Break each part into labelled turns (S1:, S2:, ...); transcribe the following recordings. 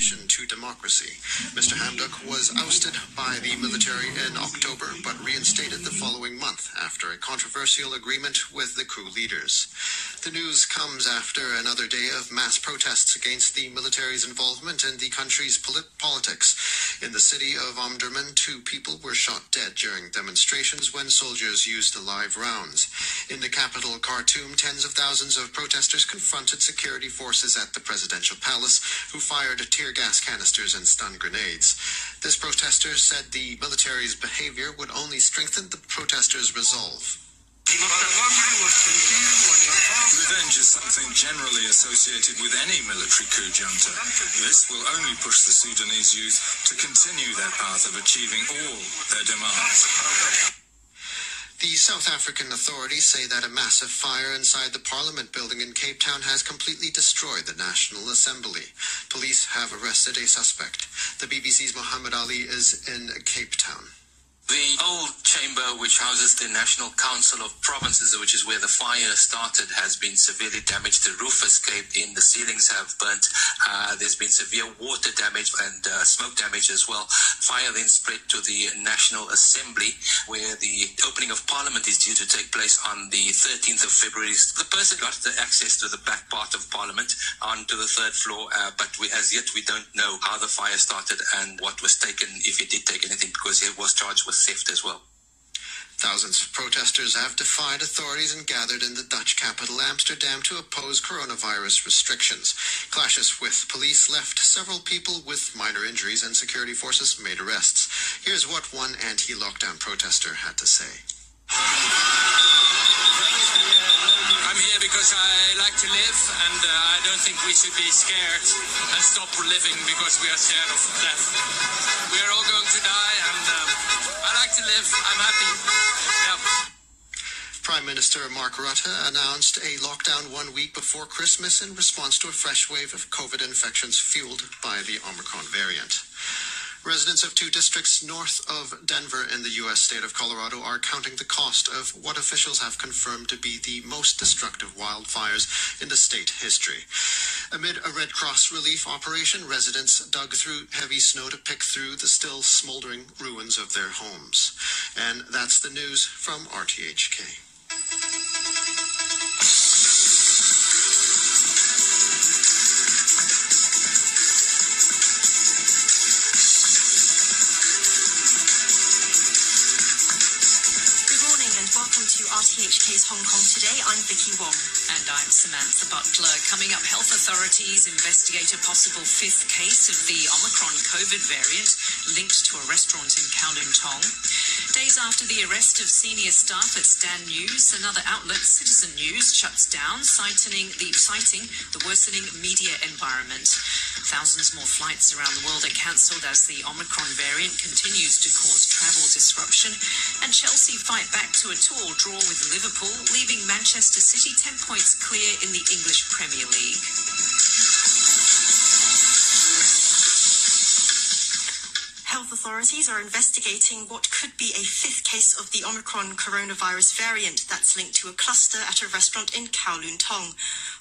S1: opposition to democracy. Mr. Hamdok was ousted by the military in October, but reinstated the following month after a controversial agreement with the coup leaders. The news comes after another day of mass protests against the military's involvement in the country's politics. In the city of Omdurman, 2 people were shot dead during demonstrations when soldiers used live rounds. In the capital, Khartoum, tens of thousands of protesters confronted security forces at the presidential palace, who fired tear gas canisters and stun grenades. This protester said the military's behavior would only strengthen the protesters' resolve.
S2: Revenge is something generally associated with any military coup junta. This will only push the Sudanese youth to continue their path of achieving all their demands.
S1: The South African authorities say that a massive fire inside the Parliament building in Cape Town has completely destroyed the National Assembly. Police have arrested a suspect. The BBC's Mohammed Ali is in Cape Town.
S3: The old chamber, which houses the National Council of Provinces, which is where the fire started, has been severely damaged. The roof escaped in, the ceilings have burnt. There's been severe water damage and smoke damage as well. Fire then spread to the National Assembly, where the opening of Parliament is due to take place on the 13th of February. The person got the access to the back part of Parliament onto the 3rd floor, but as yet we don't know how the fire started and what was taken, if it did take anything, because he was charged with theft as well.
S1: Thousands of protesters have defied authorities and gathered in the Dutch capital Amsterdam to oppose coronavirus restrictions. Clashes with police left several people with minor injuries, and security forces made arrests. Here's what one anti-lockdown protester had to say.
S4: I'm here because I like to live, and I don't think we should be scared and stop living because we are scared of death. We are all going to die, and I like to live. I'm happy. Yeah.
S1: Prime Minister Mark Rutte announced a lockdown 1 week before Christmas in response to a fresh wave of COVID infections fueled by the Omicron variant. Residents of 2 districts north of Denver in the U.S. state of Colorado are counting the cost of what officials have confirmed to be the most destructive wildfires in the state history. Amid a Red Cross relief operation, residents dug through heavy snow to pick through the still smoldering ruins of their homes. And that's the news from RTHK.
S5: RTHK's Hong Kong Today. I'm Vicky Wong.
S6: And I'm Samantha Butler. Coming up, health authorities investigate a possible 5th case of the Omicron COVID variant linked to a restaurant in Kowloon Tong. Days after the arrest of senior staff at Stan News, another outlet, Citizen News, shuts down, citing the worsening media environment. Thousands more flights around the world are cancelled as the Omicron variant continues to cause travel disruption. And Chelsea fight back to a 2-2 draw with Liverpool, leaving Manchester City 10 points clear in the English Premier League.
S5: Health authorities are investigating what could be a 5th case of the Omicron coronavirus variant that's linked to a cluster at a restaurant in Kowloon Tong.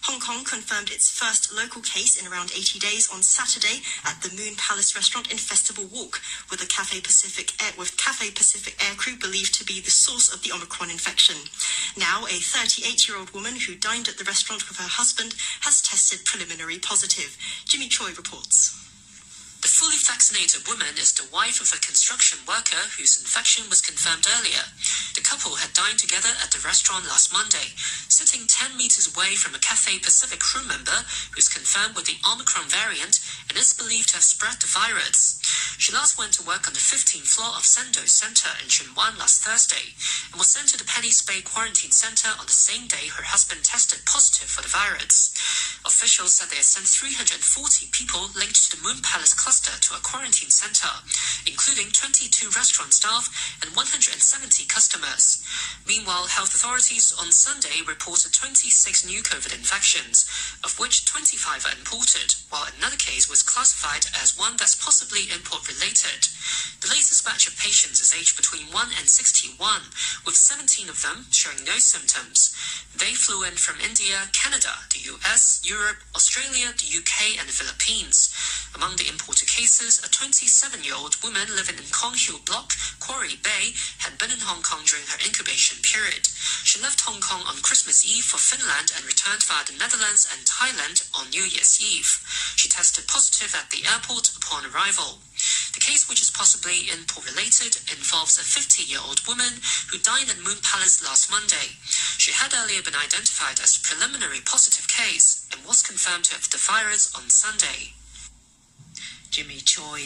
S5: Hong Kong confirmed its first local case in around 80 days on Saturday at the Moon Palace restaurant in Festival Walk, with Cathay Pacific aircrew believed to be the source of the Omicron infection. Now, a 38-year-old woman who dined at the restaurant with her husband has tested preliminary positive. Jimmy Choi reports.
S7: The fully vaccinated woman is the wife of a construction worker whose infection was confirmed earlier. The couple had dined together at the restaurant last Monday, sitting 10 meters away from a Cathay Pacific crew member who's confirmed with the Omicron variant and is believed to have spread the virus. She last went to work on the 15th floor of Sendo Center in Chunwan last Thursday and was sent to the Penny's Bay Quarantine Center on the same day her husband tested positive for the virus. Officials said they had sent 340 people linked to the Moon Palace cluster to a quarantine center, including 22 restaurant staff and 170 customers. Meanwhile, health authorities on Sunday reported 26 new COVID infections, of which 25 are imported, while another case was classified as one that's possibly import-related. The latest batch of patients is aged between 1 and 61, with 17 of them showing no symptoms. They flew in from India, Canada, the US, Europe, Australia, the UK, and the Philippines. Among the imported cases, a 27-year-old woman living in Kong Hill Block, Quarry Bay, had been in Hong Kong during her incubation period. She left Hong Kong on Christmas Eve for Finland and returned via the Netherlands and Thailand on New Year's Eve. She tested positive at the airport upon arrival. The case, which is possibly import-related, involves a 50-year-old woman who dined at Moon Palace last Monday. She had earlier been identified as a preliminary positive case and was confirmed to have the virus on Sunday.
S6: Jimmy Choi.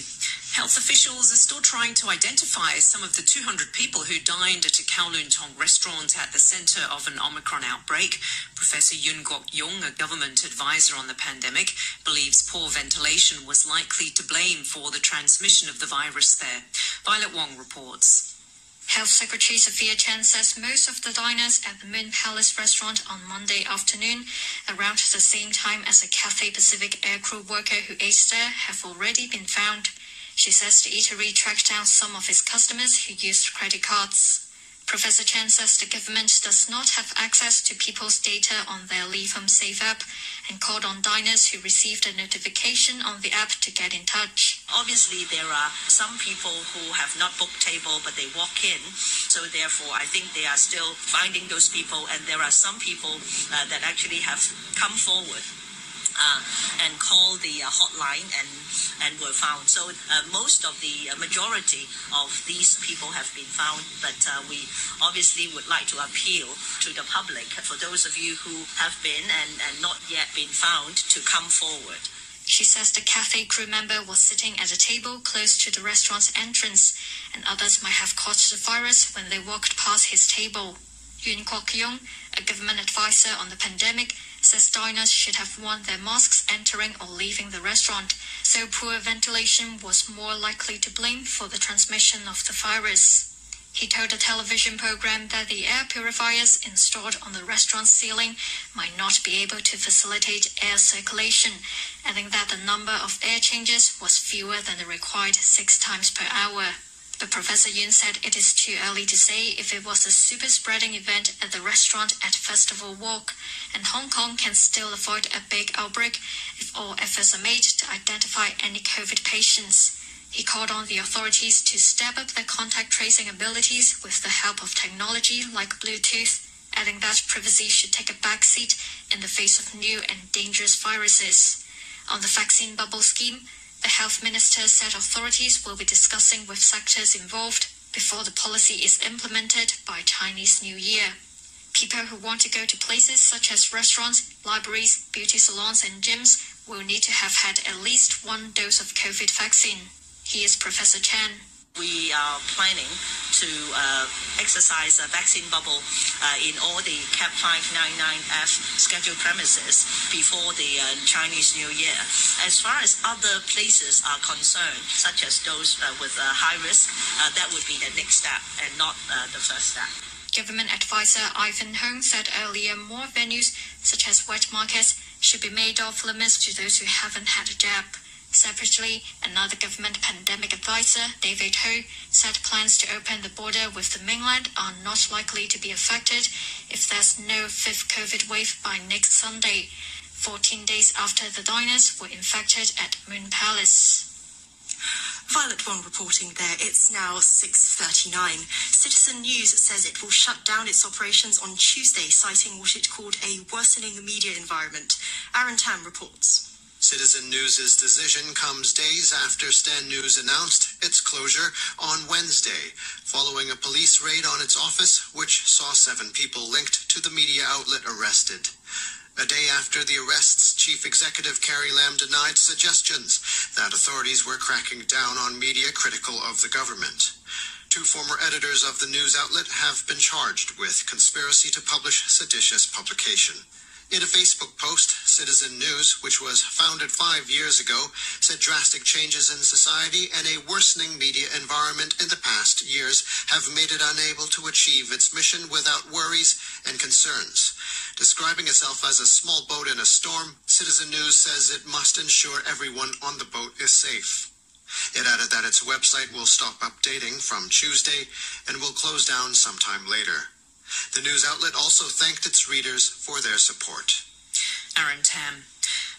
S6: Health officials are still trying to identify some of the 200 people who dined at a Kowloon Tong restaurant at the centre of an Omicron outbreak. Professor Yuen Kwok-yung, a government advisor on the pandemic, believes poor ventilation was likely to blame for the transmission of the virus there. Violet Wong reports.
S5: Health Secretary Sophia Chen says most of the diners at the Moon Palace restaurant on Monday afternoon, around the same time as a Cathay Pacific aircrew worker who ate there, have already been found. She says the eatery tracked down some of its customers who used credit cards. Professor Chen says the government does not have access to people's data on their Leave Home Safe app and called on diners who received a notification on the app to get in touch.
S8: Obviously, there are some people who have not booked table, but they walk in. So therefore, I think they are still finding those people. And there are some people that actually have come forward and called the hotline and were found. So most of the majority of these people have been found, but we obviously would like to appeal to the public, for those of you who have been and not yet been found, to come forward.
S5: She says the cafe crew member was sitting at a table close to the restaurant's entrance, and others might have caught the virus when they walked past his table. Yuen Kwok-yung, a government advisor on the pandemic, says diners should have worn their masks entering or leaving the restaurant, so poor ventilation was more likely to blame for the transmission of the virus. He told the television program that the air purifiers installed on the restaurant's ceiling might not be able to facilitate air circulation, adding that the number of air changes was fewer than the required 6 times per hour. But Professor Yuen said it is too early to say if it was a super-spreading event at the restaurant at Festival Walk, and Hong Kong can still avoid a big outbreak if all efforts are made to identify any COVID patients. He called on the authorities to step up their contact tracing abilities with the help of technology like Bluetooth, adding that privacy should take a backseat in the face of new and dangerous viruses. On the vaccine bubble scheme, the health minister said authorities will be discussing with sectors involved before the policy is implemented by Chinese New Year. People who want to go to places such as restaurants, libraries, beauty salons and gyms will need to have had at least 1 dose of COVID vaccine. Here's Professor Chen.
S8: We are planning to exercise a vaccine bubble in all the Cap 599F scheduled premises before the Chinese New Year. As far as other places are concerned, such as those with high risk, that would be the next step and not the first step.
S5: Government advisor Ivan Hong said earlier more venues, such as wet markets, should be made off limits to those who haven't had a jab. Separately, another government pandemic advisor, David Ho, said plans to open the border with the mainland are not likely to be affected if there's no 5th COVID wave by next Sunday, 14 days after the diners were infected at Moon Palace.
S9: Violet Wong reporting there. It's now 6:39. Citizen News says it will shut down its operations on Tuesday, citing what it called a worsening media environment. Aaron Tam reports.
S1: Citizen News' decision comes days after Stan News announced its closure on Wednesday, following a police raid on its office, which saw 7 people linked to the media outlet arrested. A day after the arrests, Chief Executive Carrie Lam denied suggestions that authorities were cracking down on media critical of the government. 2 former editors of the news outlet have been charged with conspiracy to publish seditious publication. In a Facebook post, Citizen News, which was founded 5 years ago, said drastic changes in society and a worsening media environment in the past years have made it unable to achieve its mission without worries and concerns. Describing itself as a small boat in a storm, Citizen News says it must ensure everyone on the boat is safe. It added that its website will stop updating from Tuesday and will close down sometime later. The news outlet also thanked its readers for their support.
S6: Aaron Tam.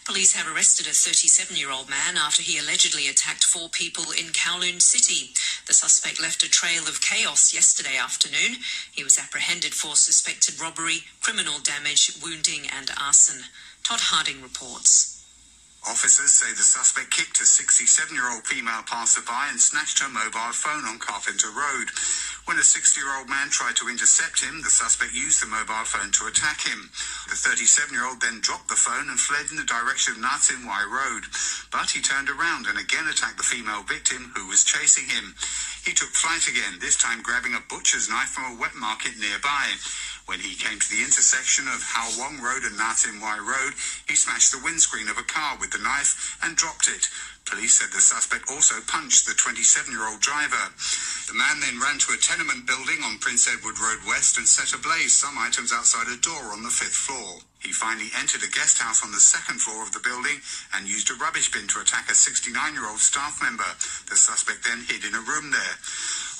S6: Police have arrested a 37-year-old man after he allegedly attacked 4 people in Kowloon City. The suspect left a trail of chaos yesterday afternoon. He was apprehended for suspected robbery, criminal damage, wounding and arson. Todd Harding reports.
S10: Officers say the suspect kicked a 67-year-old female passerby and snatched her mobile phone on Carpenter Road. When a 60-year-old man tried to intercept him, the suspect used the mobile phone to attack him. The 37-year-old then dropped the phone and fled in the direction of Natsingwai Road. But he turned around and again attacked the female victim, who was chasing him. He took flight again, this time grabbing a butcher's knife from a wet market nearby. When he came to the intersection of Wong Road and Natsingwai Road, he smashed the windscreen of a car with the knife and dropped it. Police said the suspect also punched the 27-year-old driver. The man then ran to a tenement building on Prince Edward Road West and set ablaze some items outside a door on the 5th floor. He finally entered a guest house on the 2nd floor of the building and used a rubbish bin to attack a 69-year-old staff member. The suspect then hid in a room there.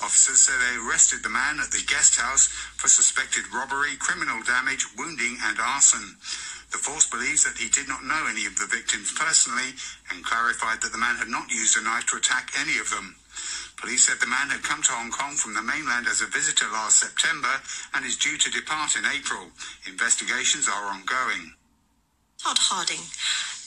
S10: Officers say they arrested the man at the guest house for suspected robbery, criminal damage, wounding and arson. The force believes that he did not know any of the victims personally and clarified that the man had not used a knife to attack any of them. Police said the man had come to Hong Kong from the mainland as a visitor last September and is due to depart in April. Investigations are ongoing.
S5: Todd Harding.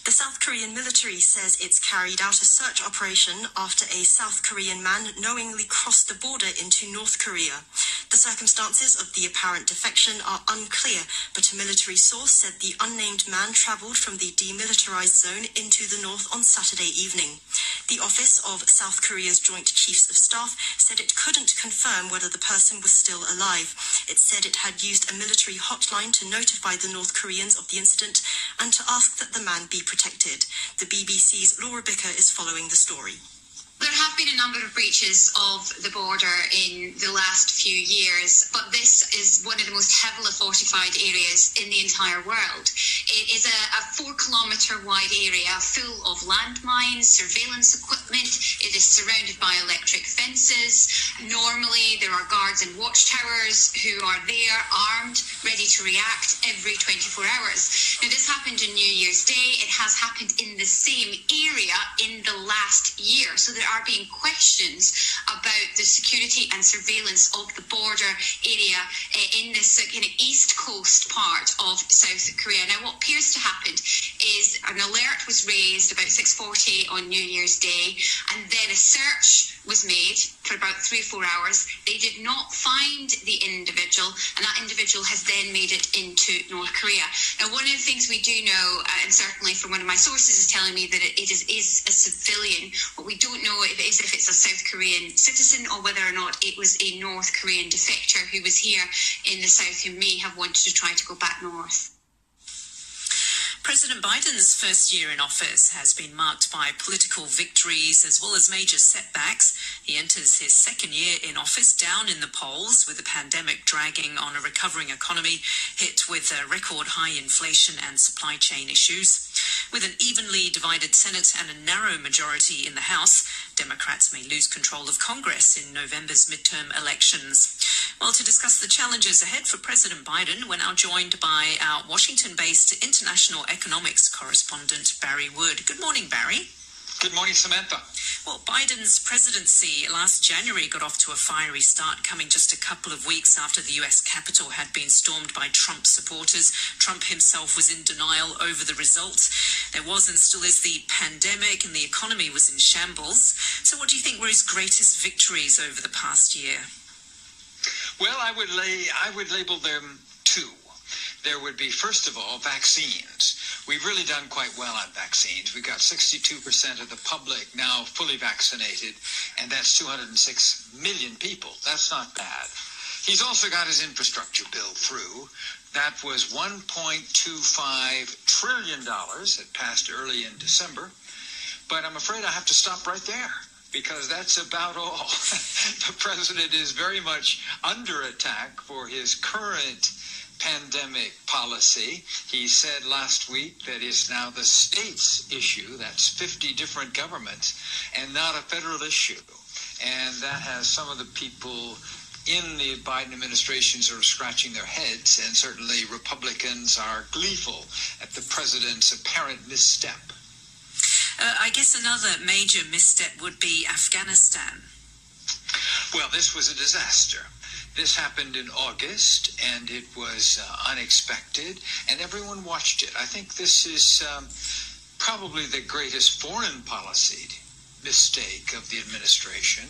S5: The South Korean military says it's carried out a search operation after a South Korean man knowingly crossed the border into North Korea. The circumstances of the apparent defection are unclear, but a military source said the unnamed man travelled from the demilitarized zone into the north on Saturday evening. The Office of South Korea's Joint Chiefs of Staff said it couldn't confirm whether the person was still alive. It said it had used a military hotline to notify the North Koreans of the incident and to ask that the man be protected. The BBC's Laura Bicker is following the story.
S11: There have been a number of breaches of the border in the last few years, but this is one of the most heavily fortified areas in the entire world. It is a 4-kilometre wide area full of landmines, surveillance equipment. It is surrounded by electric fences. Normally there are guards and watchtowers who are there armed, ready to react every 24 hours. Now this happened on New Year's Day. It has happened in the same area in the last year. So there are being questions about the security and surveillance of the border area in this kind of east coast part of South Korea. Now, what appears to happen is an alert was raised about 6:40 on New Year's Day, and then a search was made for about 3 or 4 hours. They did not find the individual, and that individual has then made it into North Korea. Now, one of the things we do know, and certainly from one of my sources is telling me that it is a civilian. What we don't know if it's a South Korean citizen or whether or not it was a North Korean defector who was here in the south who may have wanted to try to go back north.
S6: President Biden's first year in office has been marked by political victories as well as major setbacks. He enters his second year in office down in the polls, with the pandemic dragging on a recovering economy hit with record high inflation and supply chain issues. With an evenly divided Senate and a narrow majority in the House, Democrats may lose control of Congress in November's midterm elections. Well, to discuss the challenges ahead for President Biden, we're now joined by our Washington-based international economics correspondent, Barry Wood. Good morning, Barry.
S12: Good morning, Samantha.
S6: Well, Biden's presidency last January got off to a fiery start, coming just a couple of weeks after the U.S. Capitol had been stormed by Trump supporters. Trump himself was in denial over the results. There was and still is the pandemic, and the economy was in shambles. So what do you think were his greatest victories over the past year?
S12: Well, I would label them two. There would be, first of all, vaccines. We've really done quite well on vaccines. We've got 62% of the public now fully vaccinated, and that's 206 million people. That's not bad. He's also got his infrastructure bill through. That was $1.25 trillion. It passed early in December. But I'm afraid I have to stop right there, because that's about all. The president is very much under attack for his current pandemic policy. He said last week that it's now the state's issue. That's 50 different governments and not a federal issue. And that has some of the people in the Biden administration sort of scratching their heads, and certainly Republicans are gleeful at the president's apparent misstep.
S6: I guess another major misstep would be Afghanistan.
S12: Well, this was a disaster. This happened in August, and it was unexpected, and everyone watched it. I think this is probably the greatest foreign policy mistake of the administration.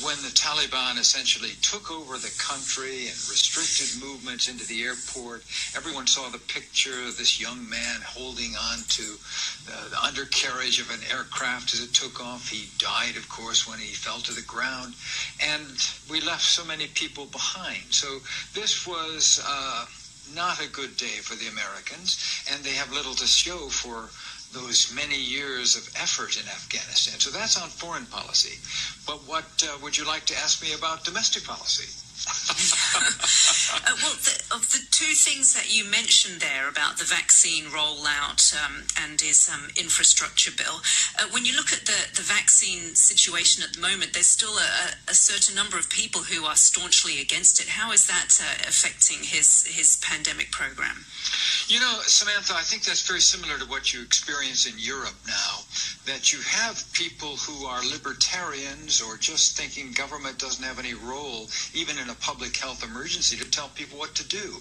S12: When the Taliban essentially took over the country and restricted movements into the airport, everyone saw the picture of this young man holding on to the undercarriage of an aircraft as it took off. He died, of course, when he fell to the ground, and we left so many people behind. So this was not a good day for the Americans, and they have little to show for those many years of effort in Afghanistan. So that's on foreign policy. But what would you like to ask me about domestic policy?
S6: Well, of the two things that you mentioned there about the vaccine rollout and his infrastructure bill, when you look at the vaccine situation at the moment, there's still a certain number of people who are staunchly against it. How is that affecting his pandemic program?
S12: You know, Samantha, I think that's very similar to what you experience in Europe now, that you have people who are libertarians or just thinking government doesn't have any role, even in a public health emergency, to tell people what to do.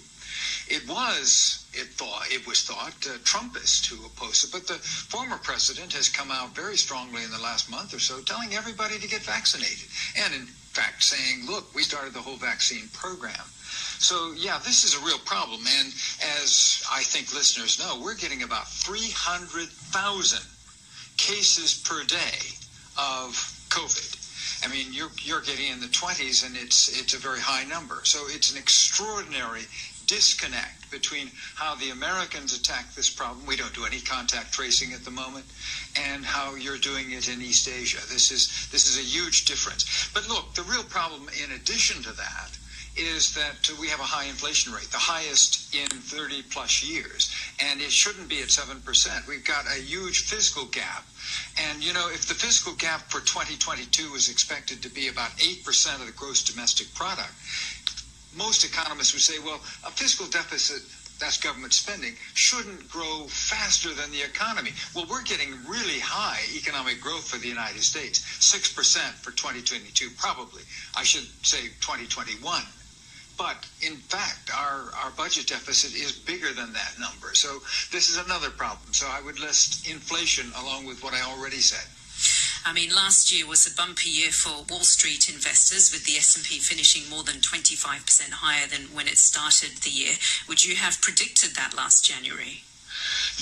S12: It was thought Trumpists who opposed it, but the former president has come out very strongly in the last month or so telling everybody to get vaccinated, and in fact saying, look, we started the whole vaccine program. So, yeah, this is a real problem, and as I think listeners know, we're getting about 300,000 cases per day of COVID. I mean, you're getting in the 20s, and it's a very high number. So it's an extraordinary disconnect between how the Americans attack this problem — we don't do any contact tracing at the moment — and how you're doing it in East Asia. This is a huge difference. But look, the real problem in addition to that is that we have a high inflation rate, the highest in 30 plus years, and it shouldn't be at 7%. We've got a huge fiscal gap. And, you know, if the fiscal gap for 2022 is expected to be about 8% of the gross domestic product, most economists would say, well, a fiscal deficit, that's government spending, shouldn't grow faster than the economy. Well, we're getting really high economic growth for the United States, 6% for 2022, probably. I should say 2021. But, in fact, our budget deficit is bigger than that number. So this is another problem. So I would list inflation along with what I already said.
S6: I mean, last year was a bumpy year for Wall Street investors, with the S&P finishing more than 25% higher than when it started the year. Would you have predicted that last January?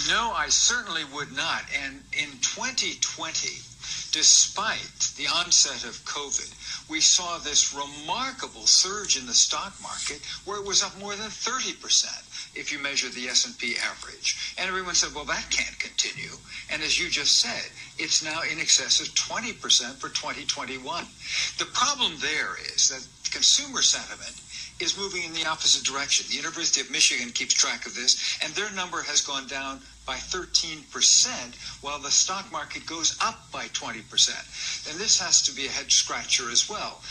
S12: No, I certainly would not. And in 2020, despite the onset of COVID, we saw this remarkable surge in the stock market where it was up more than 30% if you measure the S&P average. And everyone said, well, that can't continue. And as you just said, it's now in excess of 20% for 2021. The problem there is that consumer sentiment is moving in the opposite direction. The University of Michigan keeps track of this, and their number has gone down by 13%, while the stock market goes up by 20%. And this has to be a head-scratcher as well.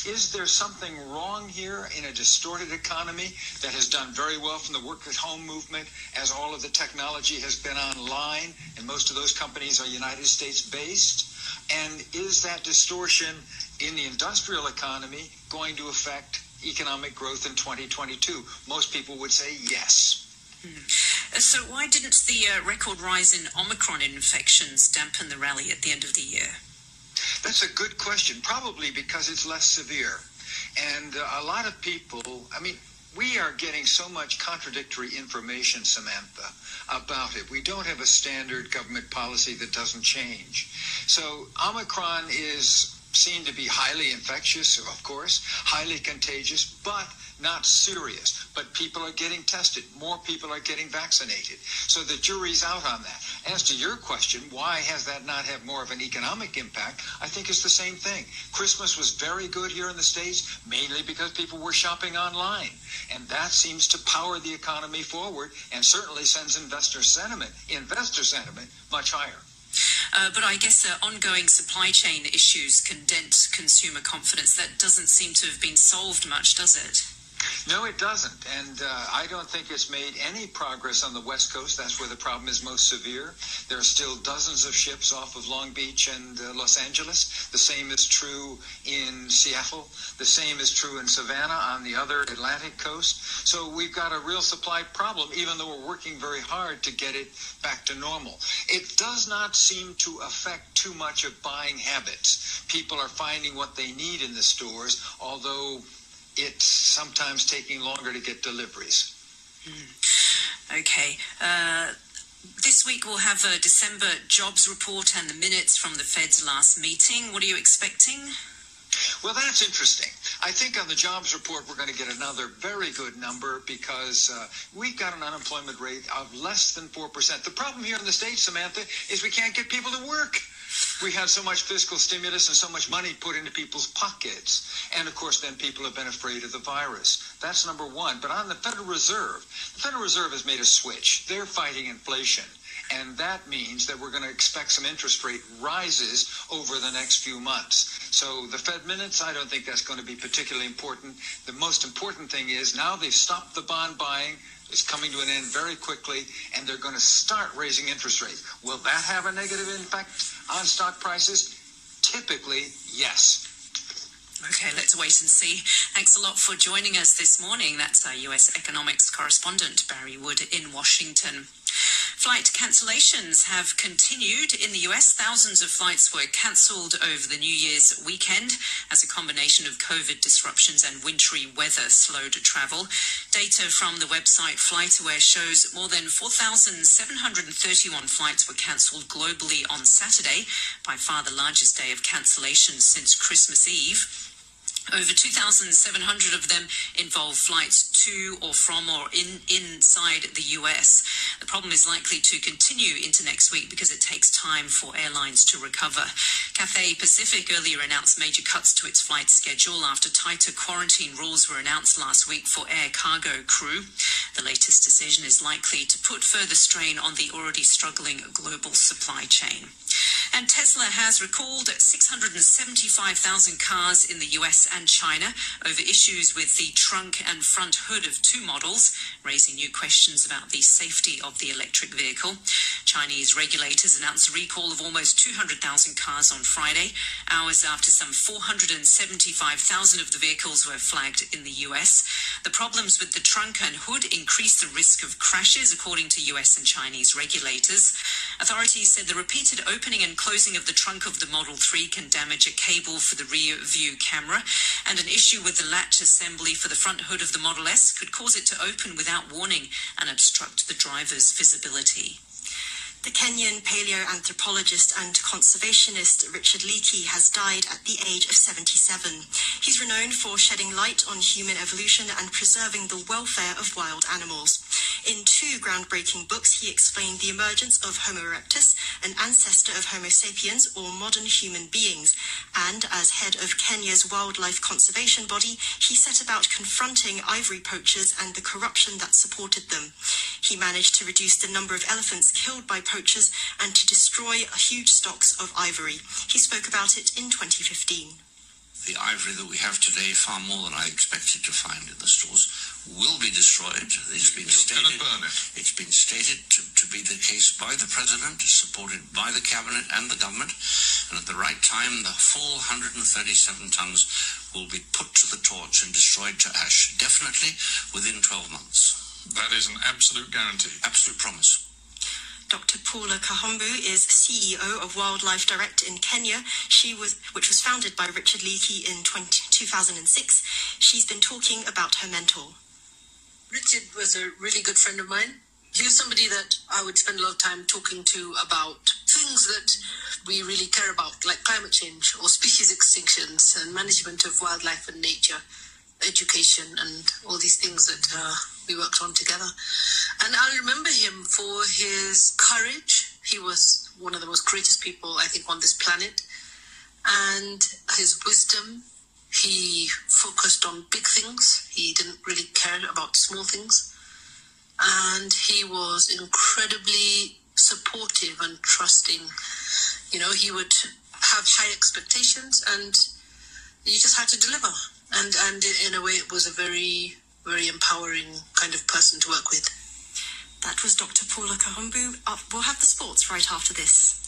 S12: Is there something wrong here in a distorted economy that has done very well from the work-at-home movement, as all of the technology has been online, and most of those companies are United States-based? And is that distortion in the industrial economy going to affect economic growth in 2022? Most people would say yes.
S6: So why didn't the record rise in Omicron infections dampen the rally at the end of the year?
S12: That's a good question. Probably because it's less severe. And a lot of people, I mean, we are getting so much contradictory information, Samantha, about it. We don't have a standard government policy that doesn't change. So Omicron is seen to be highly infectious, of course, highly contagious, but not serious. But people are getting tested. More people are getting vaccinated. So the jury's out on that. As to your question, why has that not had more of an economic impact? I think it's the same thing. Christmas was very good here in the States, mainly because people were shopping online. And that seems to power the economy forward and certainly sends investor sentiment much higher.
S6: But I guess ongoing supply chain issues can dent consumer confidence. That doesn't seem to have been solved much, does it?
S12: No, it doesn't. And I don't think it's made any progress on the West Coast. That's where the problem is most severe. There are still dozens of ships off of Long Beach and Los Angeles. The same is true in Seattle. The same is true in Savannah on the other Atlantic coast. So we've got a real supply problem, even though we're working very hard to get it back to normal. It does not seem to affect too much of buying habits. People are finding what they need in the stores, although it's sometimes taking longer to get deliveries.
S6: Okay. This week we'll have a December jobs report and the minutes from the Fed's last meeting. What are you expecting?
S12: Well, that's interesting. I think on the jobs report we're going to get another very good number because we've got an unemployment rate of less than 4%. The problem here in the States, Samantha, is we can't get people to work. We had so much fiscal stimulus and so much money put into people's pockets. And, of course, then people have been afraid of the virus. That's number one. But on the Federal Reserve has made a switch. They're fighting inflation. And that means that we're going to expect some interest rate rises over the next few months. So the Fed minutes, I don't think that's going to be particularly important. The most important thing is now they've stopped the bond buying. It's coming to an end very quickly, and they're going to start raising interest rates. Will that have a negative impact on stock prices? Typically, yes.
S6: Okay, let's wait and see. Thanks a lot for joining us this morning. That's our US economics correspondent, Barry Wood, in Washington. Flight cancellations have continued in the US. Thousands of flights were cancelled over the New Year's weekend as a combination of COVID disruptions and wintry weather slowed travel. Data from the website FlightAware shows more than 4,731 flights were cancelled globally on Saturday, by far the largest day of cancellations since Christmas Eve. Over 2,700 of them involve flights to or from or inside the US. The problem is likely to continue into next week because it takes time for airlines to recover. Cathay Pacific earlier announced major cuts to its flight schedule after tighter quarantine rules were announced last week for air cargo crew. The latest decision is likely to put further strain on the already struggling global supply chain. And Tesla has recalled 675,000 cars in the US and China over issues with the trunk and front hood of two models, raising new questions about the safety of the electric vehicle. Chinese regulators announced a recall of almost 200,000 cars on Friday, hours after some 475,000 of the vehicles were flagged in the US. The problems with the trunk and hood increase the risk of crashes, according to US and Chinese regulators. Authorities said the repeated opening and closing of the trunk of the Model 3 can damage a cable for the rear view camera, and an issue with the latch assembly for the front hood of the Model S could cause it to open without warning and obstruct the driver's visibility.
S5: The Kenyan paleoanthropologist and conservationist Richard Leakey has died at the age of 77. He's renowned for shedding light on human evolution and preserving the welfare of wild animals. In two groundbreaking books, he explained the emergence of Homo erectus, an ancestor of Homo sapiens, or modern human beings. And as head of Kenya's wildlife conservation body, he set about confronting ivory poachers and the corruption that supported them. He managed to reduce the number of elephants killed by poachers and to destroy huge stocks of ivory. He spoke about it in 2015.
S13: The ivory that we have today, far more than I expected to find in the stores, will be destroyed. It's been stated, it's been stated to be the case by the President, supported by the Cabinet and the Government, and at the right time, the full 137 tons will be put to the torch and destroyed to ash, definitely within 12 months.
S2: That is an absolute guarantee.
S13: Absolute promise.
S5: Dr. Paula Kahombu is CEO of Wildlife Direct in Kenya, which was founded by Richard Leakey in 2006. She's been talking about her mentor.
S14: Richard was a really good friend of mine. He was somebody that I would spend a lot of time talking to about things that we really care about, like climate change or species extinctions and management of wildlife and nature, education and all these things that we worked on together. And I remember him for his courage. He was one of the most courageous people, I think, on this planet. And his wisdom. He focused on big things. He didn't really care about small things. And he was incredibly supportive and trusting he would have high expectations, and you just had to deliver. And in a way, it was a very, very empowering kind of person to work with.
S9: That was Dr. Paula Kahumbu. We'll have the sports right after this.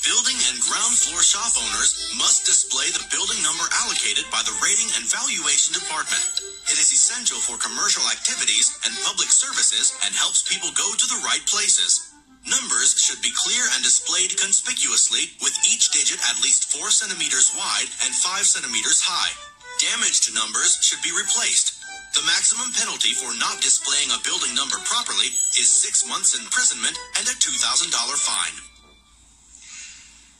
S15: Building and ground floor shop owners must display the building number allocated by the Rating and Valuation Department. It is essential for commercial activities and public services and helps people go to the right places. Numbers should be clear and displayed conspicuously, with each digit at least 4 centimeters wide and 5 centimeters high. Damaged numbers should be replaced. The maximum penalty for not displaying a building number properly is 6 months imprisonment and a $2,000 fine.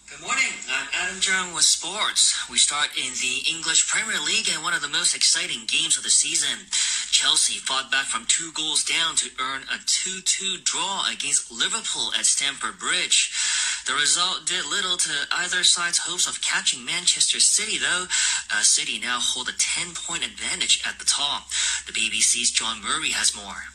S16: Good morning, I'm Adam Jung with sports. We start in the English Premier League and one of the most exciting games of the season. Chelsea fought back from 2 goals down to earn a 2-2 draw against Liverpool at Stamford Bridge. The result did little to either side's hopes of catching Manchester City, though. City now hold a 10-point advantage at the top. The BBC's John Murray has more.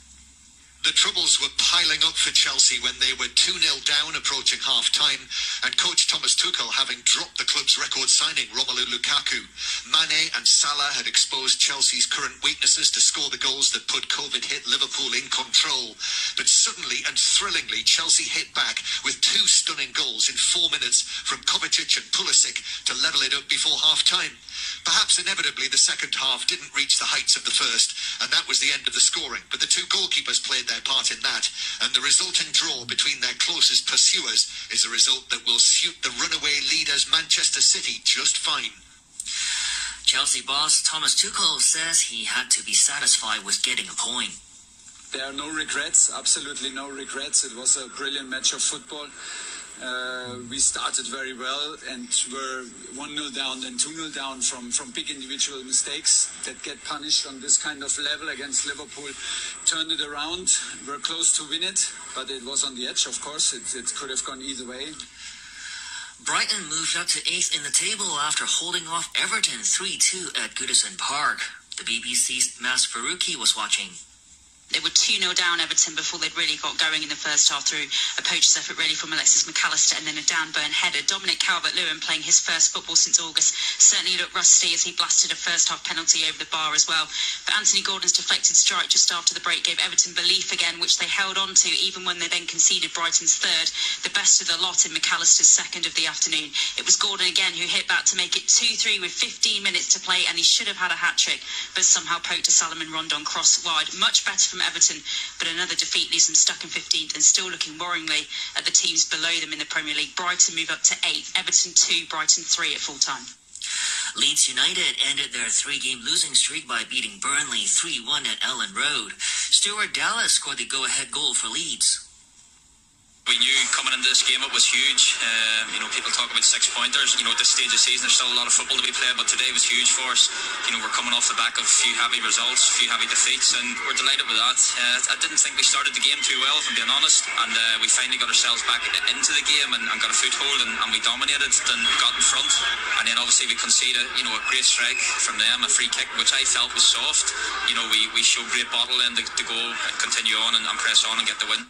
S17: The troubles were piling up for Chelsea when they were 2-0 down approaching half-time, and coach Thomas Tuchel having dropped the club's record signing Romelu Lukaku. Mane and Salah had exposed Chelsea's current weaknesses to score the goals that put COVID-hit Liverpool in control. But suddenly and thrillingly, Chelsea hit back with 2 stunning goals in 4 minutes from Kovacic and Pulisic to level it up before half-time. Perhaps inevitably the second half didn't reach the heights of the first, and that was the end of the scoring. But the 2 goalkeepers played their part in that, and the resulting draw between their closest pursuers is a result that will suit the runaway leaders Manchester City just fine.
S16: Chelsea boss Thomas Tuchel says he had to be satisfied with getting a point.
S18: There are no regrets, absolutely no regrets. It was a brilliant match of football. We started very well and were 1-0 down, then 2-0 down from big individual mistakes that get punished on this kind of level against Liverpool. Turned it around, were close to win it, but it was on the edge, of course. It could have gone either way.
S16: Brighton moved up to 8th in the table after holding off Everton 3-2 at Goodison Park. The BBC's Mas Faruqi was watching.
S19: They were 2-0 down, Everton, before they'd really got going in the first half through a poacher's effort really from Alexis McAllister and then a Dan Burn header. Dominic Calvert-Lewin, playing his first football since August, certainly looked rusty as he blasted a first-half penalty over the bar as well. But Anthony Gordon's deflected strike just after the break gave Everton belief again, which they held on to even when they then conceded Brighton's third, the best of the lot in McAllister's second of the afternoon. It was Gordon again who hit back to make it 2-3 with 15 minutes to play, and he should have had a hat-trick, but somehow poked a Salomon Rondon cross wide. Much better from Everton, but another defeat leaves them stuck in 15th and still looking worryingly at the teams below them in the Premier League. Brighton move up to 8th, Everton 2, Brighton 3 at full-time.
S16: Leeds United ended their 3-game losing streak by beating Burnley 3-1 at Ellen Road. Stuart Dallas scored the go-ahead goal for Leeds.
S20: We knew coming into this game it was huge. People talk about 6-pointers. At this stage of the season there's still a lot of football to be played, but today was huge for us. We're coming off the back of a few heavy results, a few heavy defeats, and we're delighted with that. I didn't think we started the game too well, if I'm being honest, and we finally got ourselves back into the game and got a foothold, and we dominated and got in front. And then obviously we conceded a great strike from them, a free kick, which I felt was soft. We showed great bottle then to go and continue on and press on and get the win.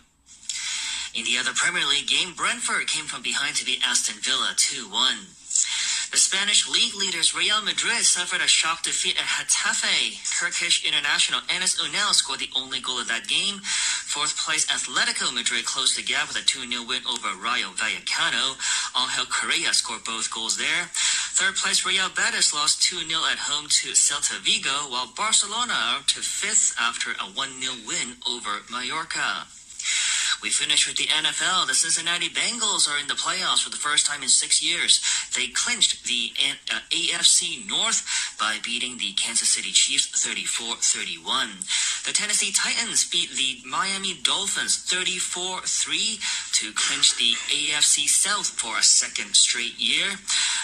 S16: In the other Premier League game, Brentford came from behind to beat Aston Villa 2-1. The Spanish league leaders Real Madrid suffered a shock defeat at Getafe. Turkish international Enes Ünal scored the only goal of that game. 4th place Atletico Madrid closed the gap with a 2-0 win over Rayo Vallecano. Angel Correa scored both goals there. 3rd place Real Betis lost 2-0 at home to Celta Vigo, while Barcelona are up to 5th after a 1-0 win over Mallorca. We finish with the NFL. The Cincinnati Bengals are in the playoffs for the first time in 6 years. They clinched the AFC North by beating the Kansas City Chiefs 34-31. The Tennessee Titans beat the Miami Dolphins 34-3 to clinch the AFC South for a second straight year.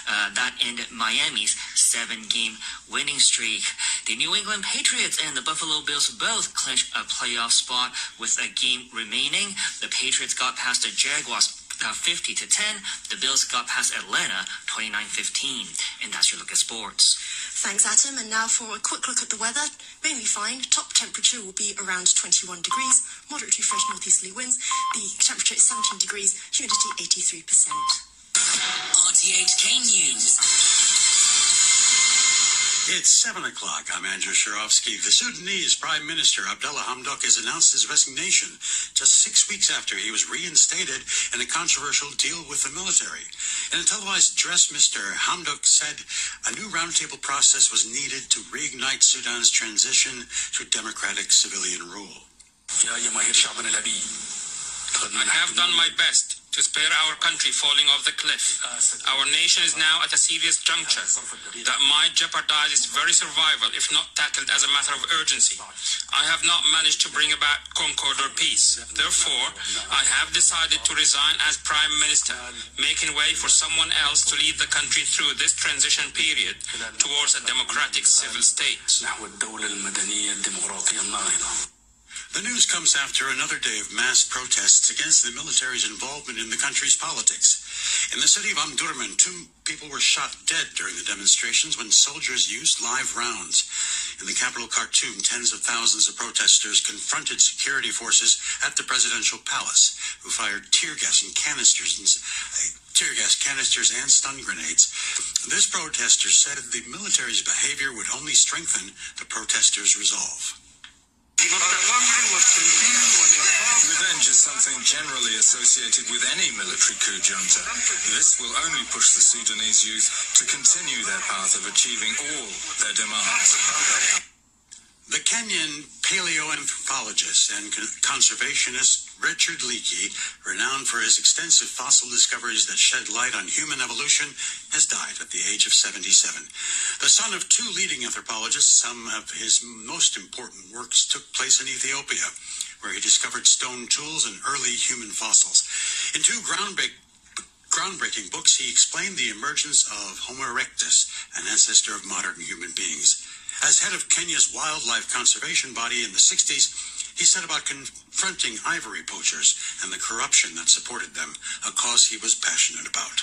S16: That ended Miami's 7-game winning streak. The New England Patriots and the Buffalo Bills both clinched a playoff spot with a game remaining. The Patriots got past the Jaguars 50-10. The Bills got past Atlanta 29-15. And that's your look at sports.
S9: Thanks, Adam. And now for a quick look at the weather. Mainly fine. Top temperature will be around 21 degrees. Moderately fresh northeasterly winds. The temperature is 17 degrees. Humidity 83%.
S16: RTHK News.
S21: It's 7 o'clock. I'm Andrew Shirovsky. The Sudanese Prime Minister Abdullah Hamdok has announced his resignation just 6 weeks after he was reinstated in a controversial deal with the military. In a televised address, Mr. Hamdok said a new roundtable process was needed to reignite Sudan's transition to democratic civilian rule.
S4: I have done my best to spare our country falling off the cliff. Our nation is now at a serious juncture that might jeopardize its very survival if not tackled as a matter of urgency. I have not managed to bring about concord or peace. Therefore, I have decided to resign as Prime Minister, making way for someone else to lead the country through this transition period towards a democratic civil state.
S21: The news comes after another day of mass protests against the military's involvement in the country's politics. In the city of Omdurman, 2 people were shot dead during the demonstrations when soldiers used live rounds. In the capital Khartoum, tens of thousands of protesters confronted security forces at the presidential palace, who fired tear gas canisters and stun grenades. This protester said the military's behavior would only strengthen the protesters' resolve.
S2: Revenge is something generally associated with any military coup junta. This will only push the Sudanese youth to continue their path of achieving all their demands.
S21: The Kenyan paleoanthropologist and conservationist Richard Leakey, renowned for his extensive fossil discoveries that shed light on human evolution, has died at the age of 77. The son of 2 leading anthropologists, some of his most important works took place in Ethiopia, where he discovered stone tools and early human fossils. In 2 groundbreaking books, he explained the emergence of Homo erectus, an ancestor of modern human beings. As head of Kenya's wildlife conservation body in the 60s, he set about confronting ivory poachers and the corruption that supported them, a cause he was passionate about.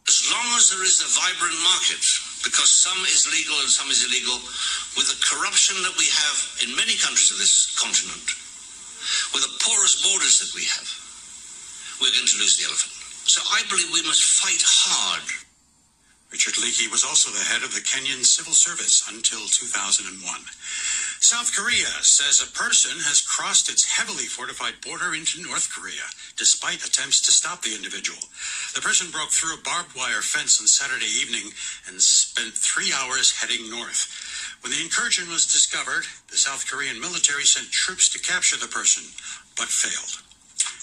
S13: As long as there is a vibrant market, because some is legal and some is illegal, with the corruption that we have in many countries of this continent, with the porous borders that we have, we're going to lose the elephant. So I believe we must fight hard.
S21: Richard Leakey was also the head of the Kenyan Civil Service until 2001. South Korea says a person has crossed its heavily fortified border into North Korea, despite attempts to stop the individual. The person broke through a barbed wire fence on Saturday evening and spent 3 hours heading north. When the incursion was discovered, the South Korean military sent troops to capture the person, but failed.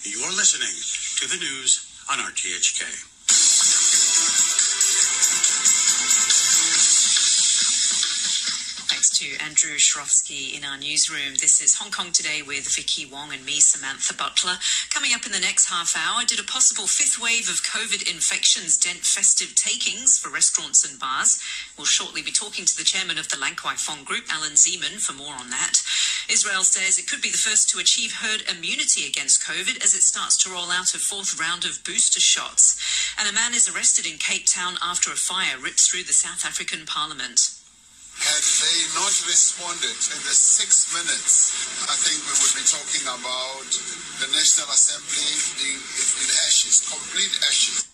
S21: You're listening to the news on RTHK.
S6: To Andrew Shirovsky in our newsroom. This is Hong Kong Today with Vicky Wong and me, Samantha Butler. Coming up in the next half hour, did a possible 5th wave of COVID infections dent festive takings for restaurants and bars? We'll shortly be talking to the chairman of the Lan Kwai Fong Group, Alan Zeman, for more on that. Israel says it could be the first to achieve herd immunity against COVID as it starts to roll out a 4th round of booster shots. And a man is arrested in Cape Town after a fire rips through the South African parliament.
S22: Had they not responded in the 6 minutes, I think we would be talking about the National Assembly being in ashes, complete ashes.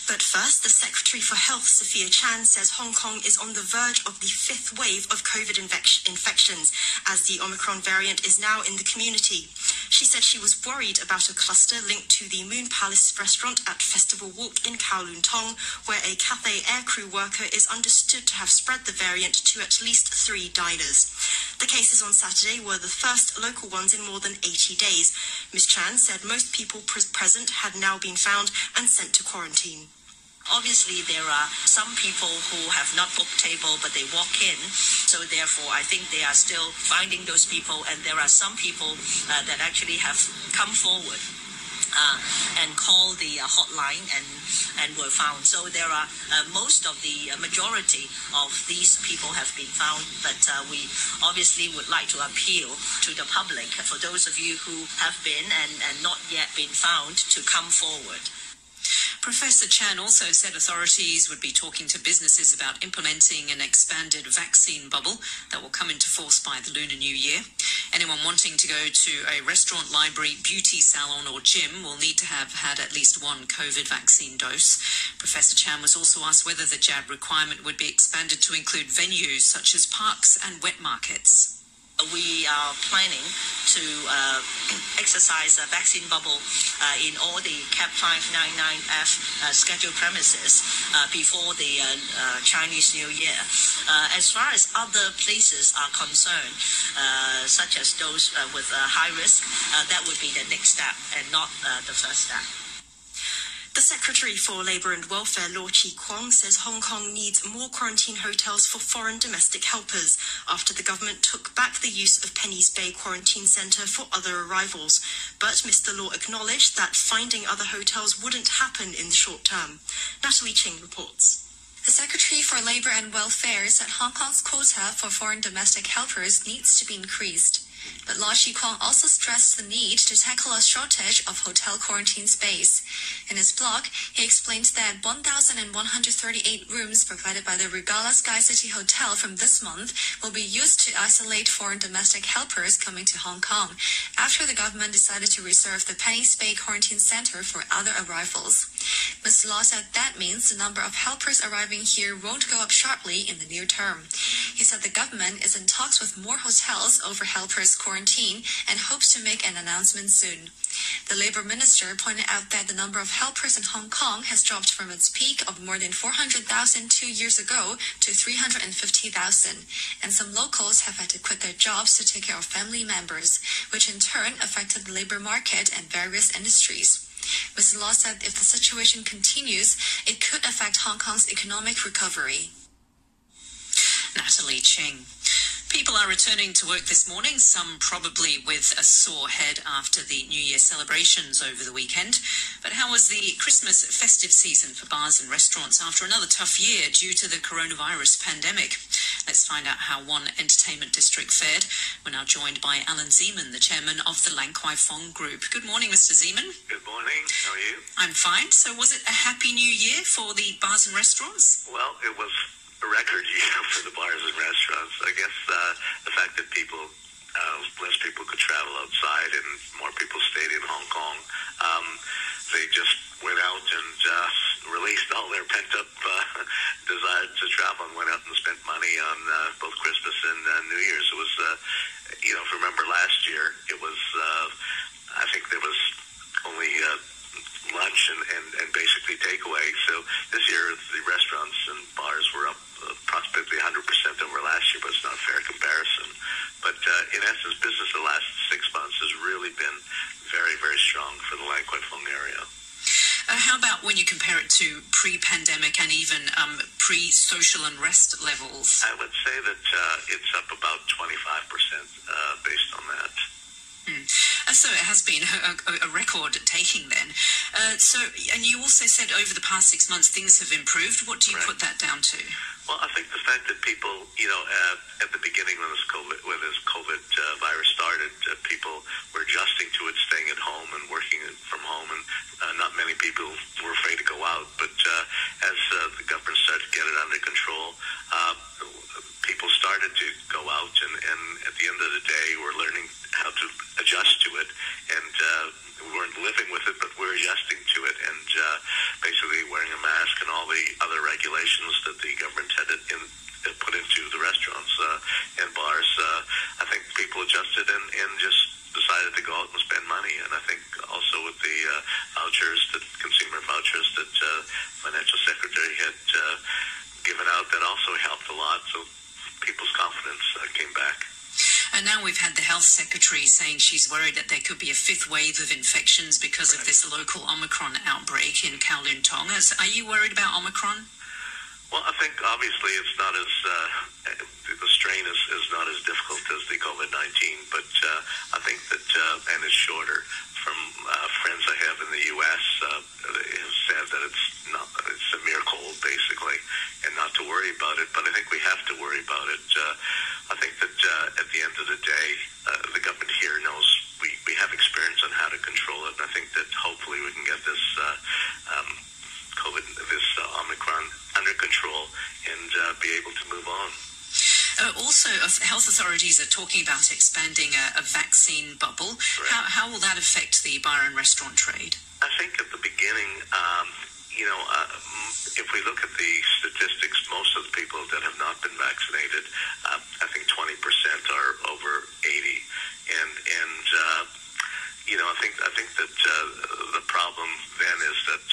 S5: But first, the Secretary for Health, Sophia Chan, says Hong Kong is on the verge of the 5th wave of COVID infections, as the Omicron variant is now in the community. She said she was worried about a cluster linked to the Moon Palace restaurant at Festival Walk in Kowloon Tong, where a Cathay aircrew worker is understood to have spread the variant to at least 3 diners. The cases on Saturday were the first local ones in more than 80 days. Ms. Chan said most people present had now been found and sent to quarantine.
S8: Obviously, there are some people who have not booked table, but they walk in. So therefore, I think they are still finding those people. And there are some people that actually have come forward and called the hotline and were found. So there are most of the majority of these people have been found. But we obviously would like to appeal to the public, for those of you who have been and not yet been found, to come forward.
S6: Professor Chan also said authorities would be talking to businesses about implementing an expanded vaccine bubble that will come into force by the Lunar New Year. Anyone wanting to go to a restaurant, library, beauty salon or gym will need to have had at least one COVID vaccine dose. Professor Chan was also asked whether the jab requirement would be expanded to include venues such as parks and wet markets.
S8: We are planning to exercise a vaccine bubble in all the Cap 599F scheduled premises before the Chinese New Year. As far as other places are concerned, such as those with high risk, that would be the next step and not the first step.
S5: The Secretary for Labour and Welfare, Law Chi-kwong, says Hong Kong needs more quarantine hotels for foreign domestic helpers after the government took back the use of Penny's Bay Quarantine Centre for other arrivals. But Mr. Law acknowledged that finding other hotels wouldn't happen in the short term. Natalie Ching reports.
S3: The Secretary for Labour and Welfare said Hong Kong's quota for foreign domestic helpers needs to be increased. But Law Chi-kwong also stressed the need to tackle a shortage of hotel quarantine space. In his blog, he explained that 1,138 rooms provided by the Regala Sky City Hotel from this month will be used to isolate foreign domestic helpers coming to Hong Kong, after the government decided to reserve the Penny's Bay Quarantine Centre for other arrivals. Mr. Law said that means the number of helpers arriving here won't go up sharply in the near term. He said the government is in talks with more hotels over helpers quarantine and hopes to make an announcement soon. The Labour Minister pointed out that the number of helpers in Hong Kong has dropped from its peak of more than 400,000 2 years ago to 350,000, and some locals have had to quit their jobs to take care of family members, which in turn affected the labour market and various industries. Mr. Law said if the situation continues, it could affect Hong Kong's economic recovery.
S6: Natalie Ching. People are returning to work this morning, some probably with a sore head after the New Year celebrations over the weekend. But how was the Christmas festive season for bars and restaurants after another tough year due to the coronavirus pandemic? Let's find out how one entertainment district fared. We're now joined by Alan Zeman, the chairman of the Lan Kwai Fong Group. Good morning, Mr. Zeman.
S7: Good morning. How are you?
S6: I'm fine. So was it a happy New Year for the bars and restaurants?
S7: Well, it was a record year for the bars and restaurants. I guess the fact that less people could travel outside and more people stayed in Hong Kong, they just went out and released all their pent-up desire to travel and went out and spent money on both Christmas and New Year's. It was, if you remember last year, it was, I think there was only lunch and basically takeaway. So this year the restaurants and bars were up approximately 100% over last year, but it's not a fair comparison. But in essence, business the last 6 months has really been very, very strong for the Lan Kwai Fong area.
S6: How about when you compare it to pre-pandemic and even pre-social unrest levels?
S7: I would say that it's up about 25% based on that.
S6: So it has been a record-taking then. And you also said over the past 6 months things have improved. What do you put that down to?
S7: Well, I think the fact that people, at the beginning when this COVID virus started, people were adjusting to it, staying at home and working from home, and not many people were afraid to go out. But as the government started to get it under control, people started to go out, and at the end of the day, we're learning how to adjust to it, and we weren't living with it, but we're adjusting to it, and basically wearing a mask and all the other regulations that the government had put into the restaurants and bars. I think people adjusted and just decided to go out and spend money, and I think also with the vouchers, the consumer vouchers that Financial Secretary had given out, that also helped a lot, so people's confidence came back.
S6: And now we've had the health secretary saying she's worried that there could be a fifth wave of infections because of this local Omicron outbreak in Kowloon Tong. Are you worried about Omicron?
S7: Well, I think obviously it's not as the strain is not as difficult as the COVID-19, but I think that and it's shorter. From friends I have in the U.S., they have said that it's a mere cold basically, and not to worry about it. But I think we have to worry about it. I think that at the end of the day, the government here knows we have experience on how to control it, and I think that hopefully we can get this Omicron under control and be able to move on.
S6: Also, health authorities are talking about expanding a vaccine bubble. Right. How will that affect the bar and restaurant trade?
S7: I think at the beginning, if we look at the statistics, most of the people that have not been vaccinated, I think 20% are over 80, and I think that the problem then is that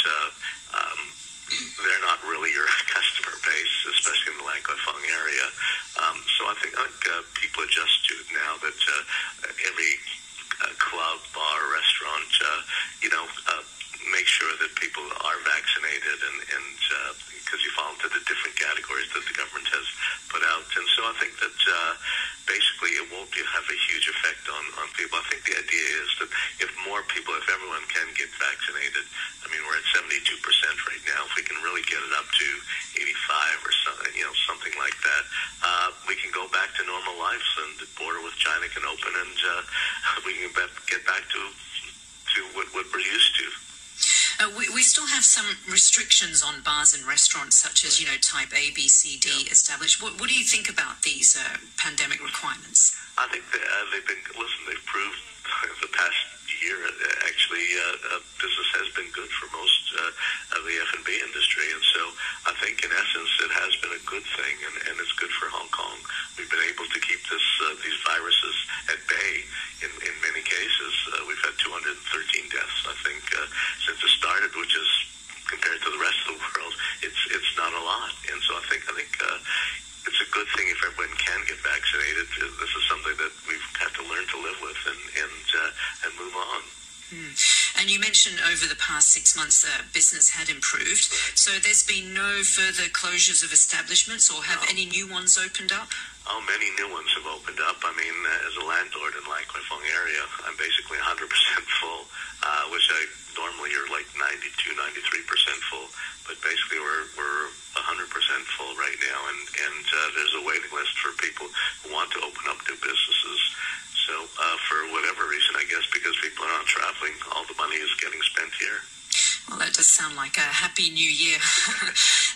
S7: they're not really your customer base, especially in the Lan Kwai Fong area. So I think people adjust to it now that every club, bar, restaurant, make sure that people are vaccinated, and because you fall into the different categories that the government has put out. And so I think that basically it won't have a huge effect on people. I think the idea is that if everyone can get vaccinated, I mean, we're at 72% right now. If we can really get it up to 85 or something like that, we can go back to normal lives, and the border with China can open, and we can get back to what we're used to.
S6: We still have some restrictions on bars and restaurants, such as, type A, B, C, D established. What do you think about these pandemic requirements?
S7: I think they've proved the past year, actually, business has been good for most of the F&B industry. And so I think, in essence, it has been a good thing, and it's good for Hong Kong. We've been able to keep these viruses at bay in many cases. We've had 213 deaths, I think, since it started, which is, compared to the rest of the world, it's not a lot. And so I think it's a good thing if everyone can get vaccinated. This is something that we've had to learn to live with and move on.
S6: And you mentioned over the past 6 months business had improved. So there's been no further closures of establishments, or have any new ones opened up?
S7: Oh, many new ones have opened up. I mean, as a landlord in Lan Kwai Fong area, I'm basically 100% full, which I normally are like 92, 93% full. But basically, we're 100% full right now, and there's a waiting list for people who want to open up new businesses. So for whatever reason, I guess because people are not traveling, all the money is getting spent here.
S6: Well, that does sound like a happy new year.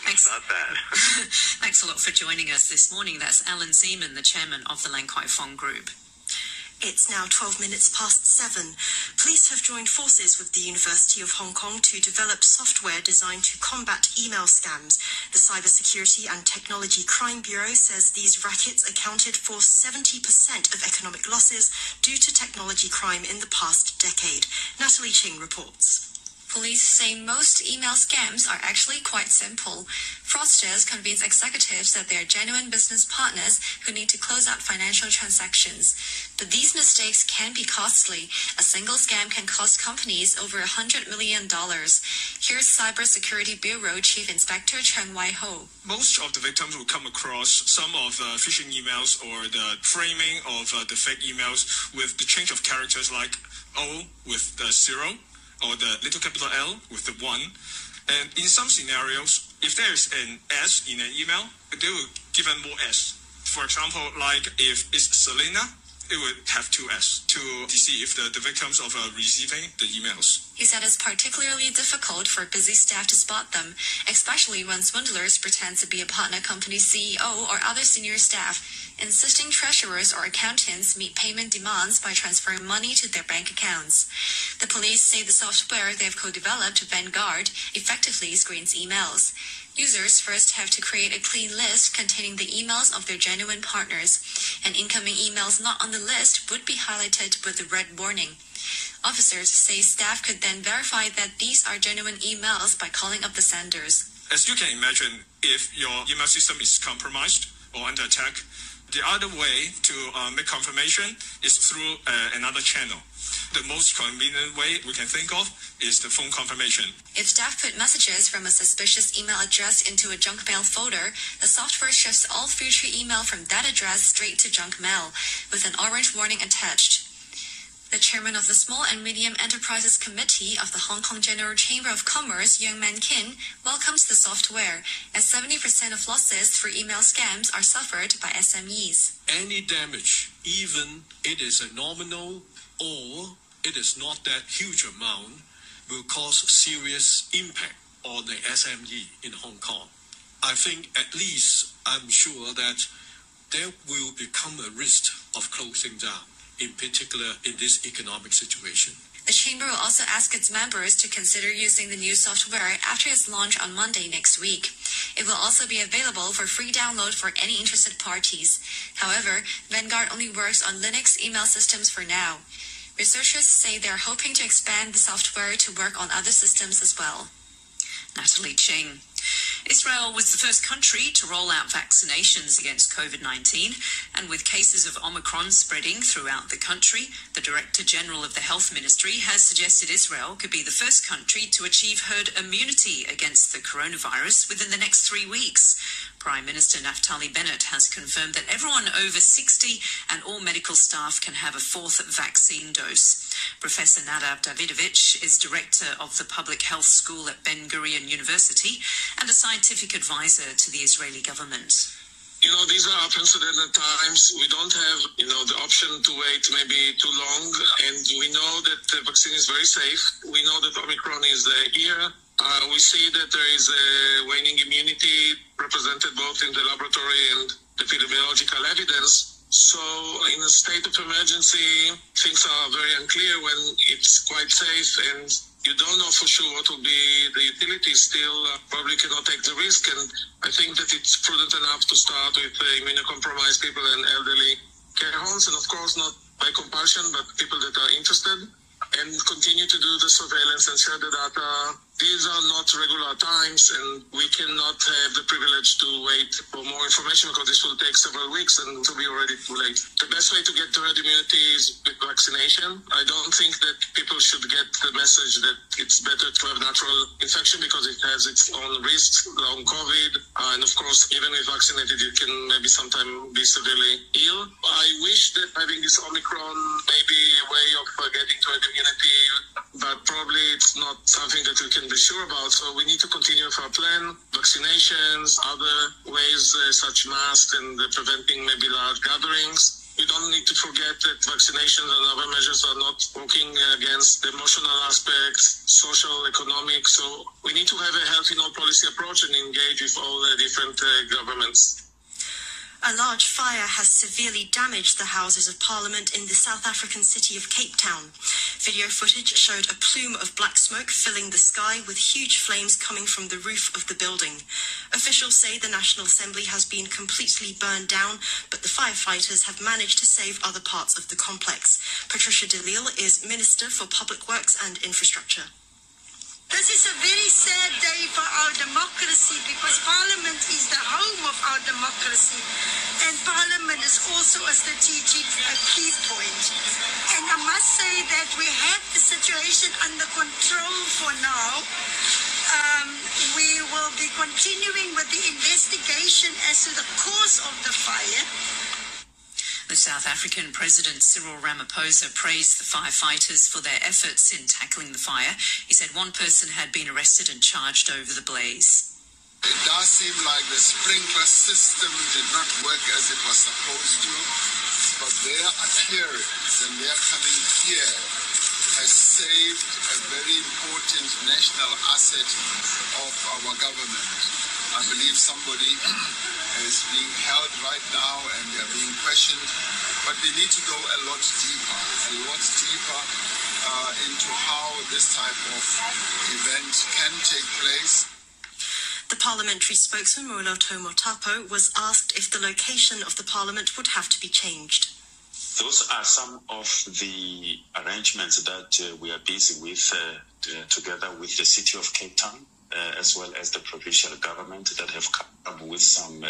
S6: Thanks.
S7: Not bad.
S6: Thanks a lot for joining us this morning. That's Alan Seaman, the chairman of the Lan Kwai Fong Group.
S5: It's now 12 minutes past 7. Police have joined forces with the University of Hong Kong to develop software designed to combat email scams. The Cybersecurity and Technology Crime Bureau says these rackets accounted for 70% of economic losses due to technology crime in the past decade. Natalie Ching reports.
S3: Police say most email scams are actually quite simple. Fraudsters convince executives that they are genuine business partners who need to close out financial transactions. But these mistakes can be costly. A single scam can cost companies over $100 million. Here's Cybersecurity Bureau Chief Inspector Cheng Wai-ho.
S1: Most of the victims will come across some of the phishing emails or the framing of the fake emails with the change of characters like O with the 0, or the little capital L with the 1. And in some scenarios, if there is an S in an email, they will give them more S. For example, like if it's Selena, it would have 2 S to deceive the victims of receiving the emails.
S3: He said it's particularly difficult for busy staff to spot them, especially when swindlers pretend to be a partner company's CEO or other senior staff, insisting treasurers or accountants meet payment demands by transferring money to their bank accounts. The police say the software they've co-developed, Vanguard, effectively screens emails. Users first have to create a clean list containing the emails of their genuine partners, and incoming emails not on the list would be highlighted with a red warning. Officers say staff could then verify that these are genuine emails by calling up the senders.
S1: As you can imagine, if your email system is compromised or under attack, the other way to make confirmation is through another channel. The most convenient way we can think of is the phone confirmation.
S3: If staff put messages from a suspicious email address into a junk mail folder, the software shifts all future email from that address straight to junk mail, with an orange warning attached. The chairman of the Small and Medium Enterprises Committee of the Hong Kong General Chamber of Commerce, Yuen Kwok-yung, welcomes the software, as 70% of losses for email scams are suffered by SMEs.
S10: Any damage, even it is a nominal or it is not that huge amount, will cause serious impact on the SME in Hong Kong. I think at least I'm sure that there will become a risk of closing down, in particular in this economic situation.
S3: The Chamber will also ask its members to consider using the new software after its launch on Monday next week. It will also be available for free download for any interested parties. However, Vanguard only works on Linux email systems for now. Researchers say they are hoping to expand the software to work on other systems as well.
S6: Natalie Ching. Israel was the first country to roll out vaccinations against COVID-19, and with cases of Omicron spreading throughout the country, the Director General of the Health Ministry has suggested Israel could be the first country to achieve herd immunity against the coronavirus within the next 3 weeks. Prime Minister Naftali Bennett has confirmed that everyone over 60 and all medical staff can have a fourth vaccine dose. Professor Nadav Davidovich is director of the Public Health School at Ben Gurion University and a scientific advisor to the Israeli government.
S11: You know, these are unprecedented times. We don't have, the option to wait maybe too long. And we know that the vaccine is very safe. We know that Omicron is here. We see that there is a waning immunity represented both in the laboratory and the epidemiological evidence. So in a state of emergency, things are very unclear when it's quite safe and you don't know for sure what will be the utility. Still, probably cannot take the risk. And I think that it's prudent enough to start with immunocompromised people and elderly care homes. And of course, not by compulsion, but people that are interested, and continue to do the surveillance and share the data. These are not regular times, and we cannot have the privilege to wait for more information because this will take several weeks and it will be already too late. The best way to get to herd immunity is with vaccination. I don't think that people should get the message that it's better to have natural infection because it has its own risks, long COVID, and of course, even if vaccinated, you can maybe sometimes be severely ill. I wish that having this Omicron may be a way of getting to herd immunity, but probably it's not something that we can be sure about. So we need to continue with our plan, vaccinations, other ways such masks and preventing maybe large gatherings. We don't need to forget that vaccinations and other measures are not working against the emotional aspects, social, economic. So we need to have a healthy policy approach and engage with all the different governments.
S5: A large fire has severely damaged the Houses of Parliament in the South African city of Cape Town. Video footage showed a plume of black smoke filling the sky with huge flames coming from the roof of the building. Officials say the National Assembly has been completely burned down, but the firefighters have managed to save other parts of the complex. Patricia de Lille is Minister for Public Works and Infrastructure.
S12: This is a very sad day for our democracy because Parliament is the home of our democracy and Parliament is also a strategic key point. And I must say that we have the situation under control for now. We will be continuing with the investigation as to the cause of the fire.
S6: The South African President Cyril Ramaphosa praised the firefighters for their efforts in tackling the fire. He said one person had been arrested and charged over the blaze.
S22: It does seem like the sprinkler system did not work as it was supposed to, but their appearance and their coming here has saved a very important national asset of our government. I believe somebody is being held right now and they are being questioned, but we need to go a lot deeper into how this type of event can take place.
S5: The parliamentary spokesman, Moloto Motapo, was asked if the location of the parliament would have to be changed.
S23: Those are some of the arrangements that we are busy with together with the City of Cape Town, as well as the provincial government that have come up with some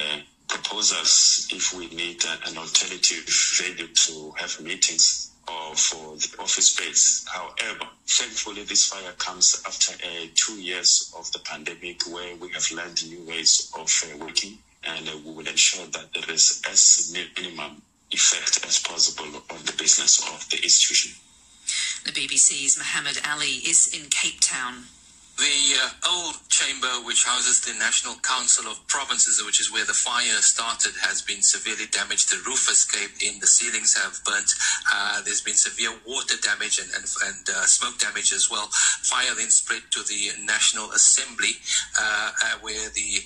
S23: proposals if we need an alternative venue to have meetings or for the office space. However, thankfully this fire comes after 2 years of the pandemic where we have learned new ways of working, and we will ensure that there is as minimum effect as possible on the business of the institution.
S6: The BBC's Mohammed Ali is in Cape Town.
S14: The old chamber, which houses the National Council of Provinces, which is where the fire started, has been severely damaged. The roof escaped in, the ceilings have burnt. There's been severe water damage and smoke damage as well. Fire then spread to the National Assembly, where the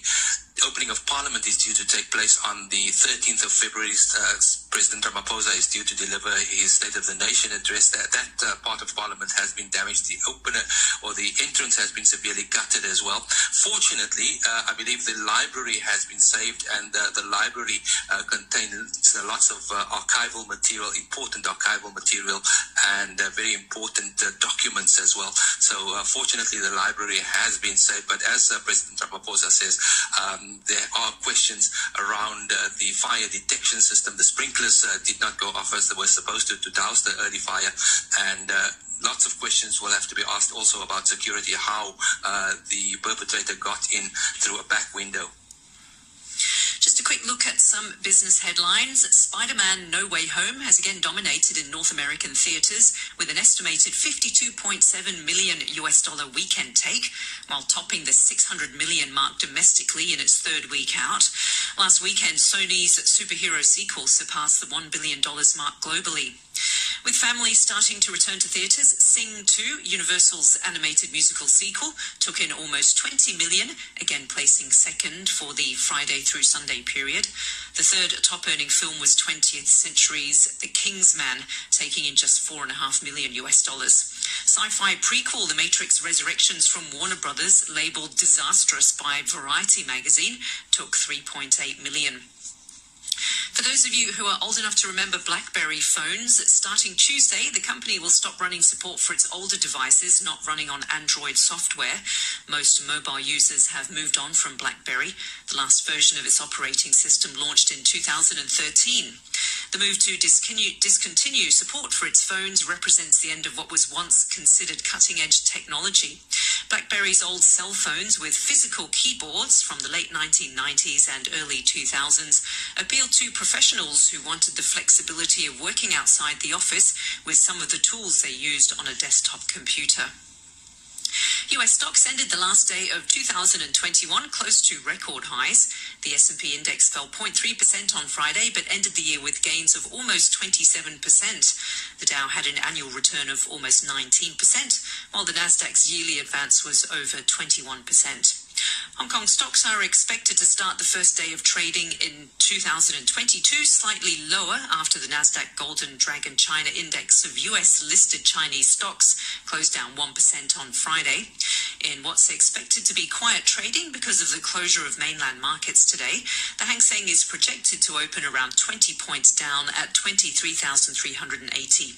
S14: opening of Parliament is due to take place on the 13th of February. President Ramaphosa is due to deliver his State of the Nation address. That part of Parliament has been damaged. The opener or the entrance has been severely gutted as well. Fortunately, I believe the library has been saved, and the library contains lots of archival material, important archival material, and very important documents as well. So fortunately, the library has been saved. But as President Ramaphosa says, there are questions around the fire detection system. The sprinklers did not go off as they were supposed to douse the early fire, and lots of questions will have to be asked also about security, how the perpetrator got in through a back window.
S6: Just a quick look at some business headlines. Spider-Man No Way Home has again dominated in North American theaters with an estimated $52.7 million weekend take, while topping the $600 million mark domestically in its third week out. Last weekend, Sony's superhero sequel surpassed the $1 billion mark globally. With families starting to return to theatres, Sing 2, Universal's animated musical sequel, took in almost $20 million, again placing second for the Friday through Sunday period. The third top-earning film was 20th Century's The Kingsman, taking in just $4.5 million. Sci-fi prequel The Matrix Resurrections from Warner Brothers, labelled disastrous by Variety magazine, took $3.8 million. For those of you who are old enough to remember BlackBerry phones, starting Tuesday, the company will stop running support for its older devices not running on Android software. Most mobile users have moved on from BlackBerry. The last version of its operating system launched in 2013. The move to discontinue support for its phones represents the end of what was once considered cutting-edge technology. BlackBerry's old cell phones with physical keyboards from the late 1990s and early 2000s appealed to professionals who wanted the flexibility of working outside the office with some of the tools they used on a desktop computer. US stocks ended the last day of 2021 close to record highs. The S&P index fell 0.3% on Friday, but ended the year with gains of almost 27%. The Dow had an annual return of almost 19%, while the Nasdaq's yearly advance was over 21%. Hong Kong stocks are expected to start the first day of trading in 2022 slightly lower after the Nasdaq Golden Dragon China Index of US-listed Chinese stocks closed down 1% on Friday. In what's expected to be quiet trading because of the closure of mainland markets today, the Hang Seng is projected to open around 20 points down at 23,380.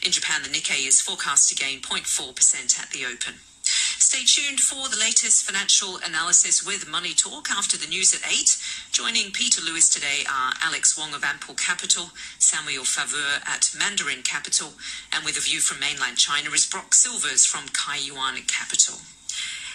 S6: In Japan, the Nikkei is forecast to gain 0.4% at the open. Stay tuned for the latest financial analysis with Money Talk after the news at 8. Joining Peter Lewis today are Alex Wong of Ample Capital, Samuel Faveur at Mandarin Capital, and with a view from mainland China is Brock Silvers from Kaiyuan Capital.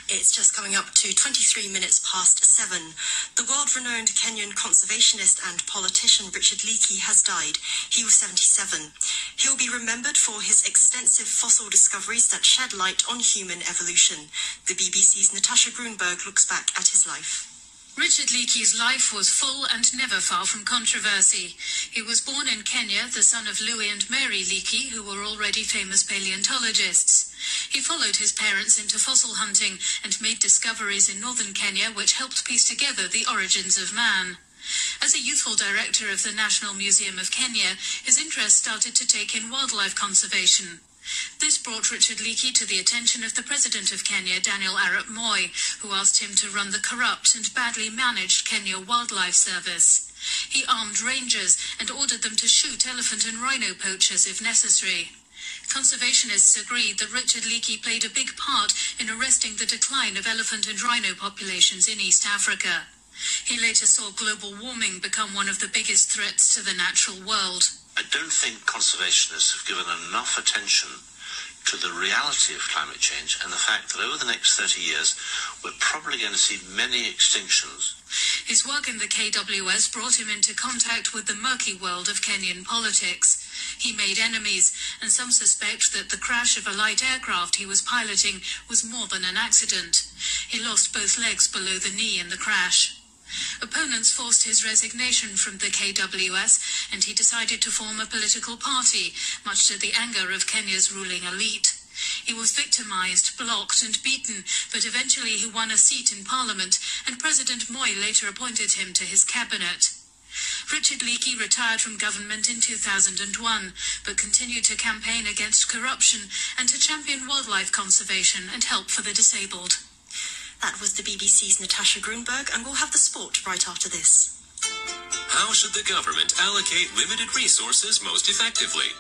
S5: It's just coming up to 23 minutes past 7. The world-renowned Kenyan conservationist and politician Richard Leakey has died. He was 77. He'll be remembered for his extensive fossil discoveries that shed light on human evolution. The BBC's Natasha Grunberg looks back at his life.
S15: Richard Leakey's life was full and never far from controversy. He was born in Kenya, the son of Louis and Mary Leakey, who were already famous paleontologists. He followed his parents into fossil hunting and made discoveries in northern Kenya which helped piece together the origins of man. As a youthful director of the National Museum of Kenya, his interest started to take in wildlife conservation. This brought Richard Leakey to the attention of the President of Kenya, Daniel Arap Moi, who asked him to run the corrupt and badly managed Kenya Wildlife Service. He armed rangers and ordered them to shoot elephant and rhino poachers if necessary. Conservationists agreed that Richard Leakey played a big part in arresting the decline of elephant and rhino populations in East Africa. He later saw global warming become one of the biggest threats to the natural world.
S13: I don't think conservationists have given enough attention to the reality of climate change and the fact that over the next 30 years we're probably going to see many extinctions.
S15: His work in the KWS brought him into contact with the murky world of Kenyan politics. He made enemies, and some suspect that the crash of a light aircraft he was piloting was more than an accident. He lost both legs below the knee in the crash. Opponents forced his resignation from the KWS, and he decided to form a political party, much to the anger of Kenya's ruling elite. He was victimized, blocked and beaten, but eventually he won a seat in Parliament, and President Moi later appointed him to his cabinet. Richard Leakey retired from government in 2001, but continued to campaign against corruption and to champion wildlife conservation and help for the disabled.
S5: That was the BBC's Natasha Grunberg, and we'll have the sport right after this.
S17: How should the government allocate limited resources most effectively?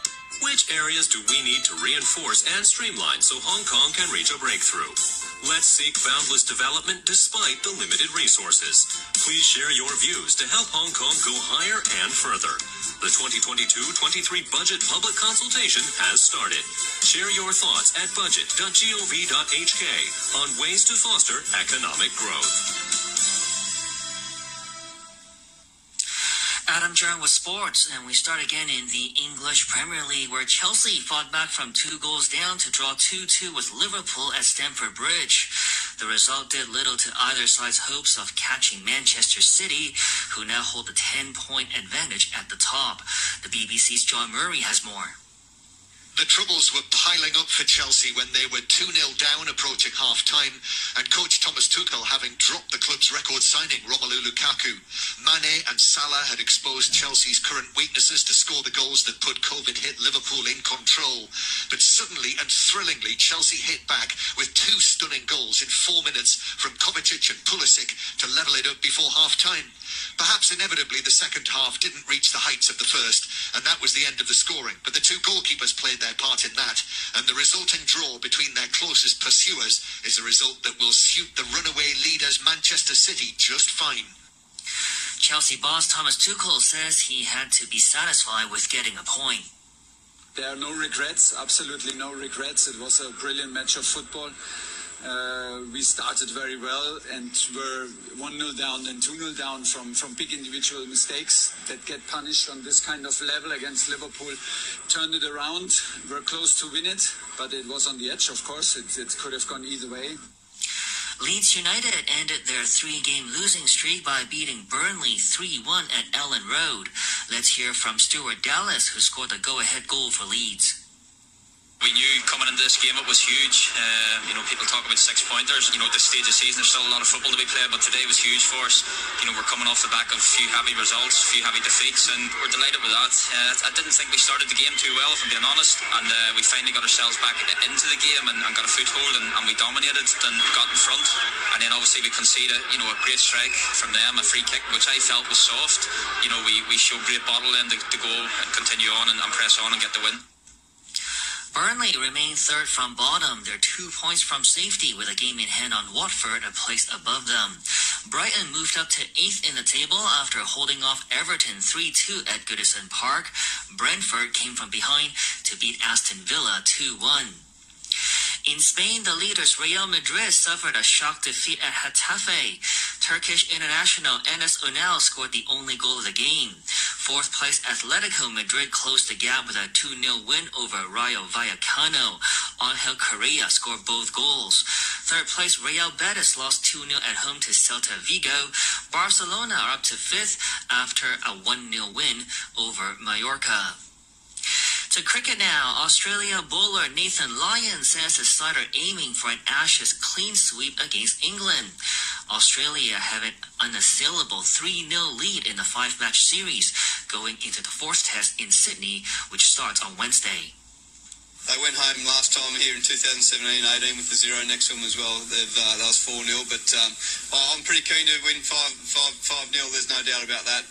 S17: Which areas do we need to reinforce and streamline so Hong Kong can reach a breakthrough? Let's seek boundless development despite the limited resources. Please share your views to help Hong Kong go higher and further. The 2022-23 budget public consultation has started. Share your thoughts at budget.gov.hk on ways to foster economic growth.
S16: Adam Jern with sports, and we start again in the English Premier League, where Chelsea fought back from 2 goals down to draw 2-2 with Liverpool at Stamford Bridge. The result did little to either side's hopes of catching Manchester City, who now hold a 10-point advantage at the top. The BBC's John Murray has more.
S18: The troubles were piling up for Chelsea when they were 2-0 down approaching half-time, and coach Thomas Tuchel having dropped the club's record signing Romelu Lukaku. Mane and Salah had exposed Chelsea's current weaknesses to score the goals that put COVID-hit Liverpool in control. But suddenly and thrillingly, Chelsea hit back with 2 stunning goals in 4 minutes from Kovacic and Pulisic to level it up before half-time. Perhaps inevitably the second half didn't reach the heights of the first, and that was the end of the scoring. But the 2 goalkeepers played their part in that, and the resulting draw between their closest pursuers is a result that will suit the runaway leaders Manchester City just fine.
S16: Chelsea boss Thomas Tuchel says he had to be satisfied with getting a point.
S19: There are no regrets, absolutely no regrets. It was a brilliant match of football. We started very well and were 1-0 down, then 2-0 down from big individual mistakes that get punished on this kind of level against Liverpool. Turned it around, were close to win it, but it was on the edge, of course. It could have gone either way.
S16: Leeds United ended their 3-game losing streak by beating Burnley 3-1 at Ellen Road. Let's hear from Stuart Dallas, who scored the go-ahead goal for Leeds.
S20: We knew coming into this game it was huge. People talk about 6-pointers. At this stage of the season there's still a lot of football to be played, but today was huge for us. We're coming off the back of a few heavy results, a few heavy defeats, and we're delighted with that. I didn't think we started the game too well, if I'm being honest, and we finally got ourselves back into the game and got a foothold, and we dominated and got in front. And then obviously we conceded a great strike from them, a free kick, which I felt was soft. We showed great bottle then to go and continue on and press on and get the win.
S16: Burnley remain third from bottom. They're 2 points from safety with a game in hand on Watford, a place above them. Brighton moved up to 8th in the table after holding off Everton 3-2 at Goodison Park. Brentford came from behind to beat Aston Villa 2-1. In Spain, the leaders Real Madrid suffered a shock defeat at Getafe. Turkish international Enes Ünal scored the only goal of the game. 4th place Atletico Madrid closed the gap with a 2-0 win over Rayo Vallecano. Angel Correa scored both goals. 3rd place Real Betis lost 2-0 at home to Celta Vigo. Barcelona are up to 5th after a 1-0 win over Mallorca. To cricket now, Australia bowler Nathan Lyon says his side are aiming for an Ashes clean sweep against England. Australia have an unassailable 3-0 lead in the 5-match series going into the 4th test in Sydney, which starts on Wednesday.
S24: They went home last time here in 2017-18 with the 0 next to them as well. That was 4-0, but I'm pretty keen to win 5-0. There's no doubt about that.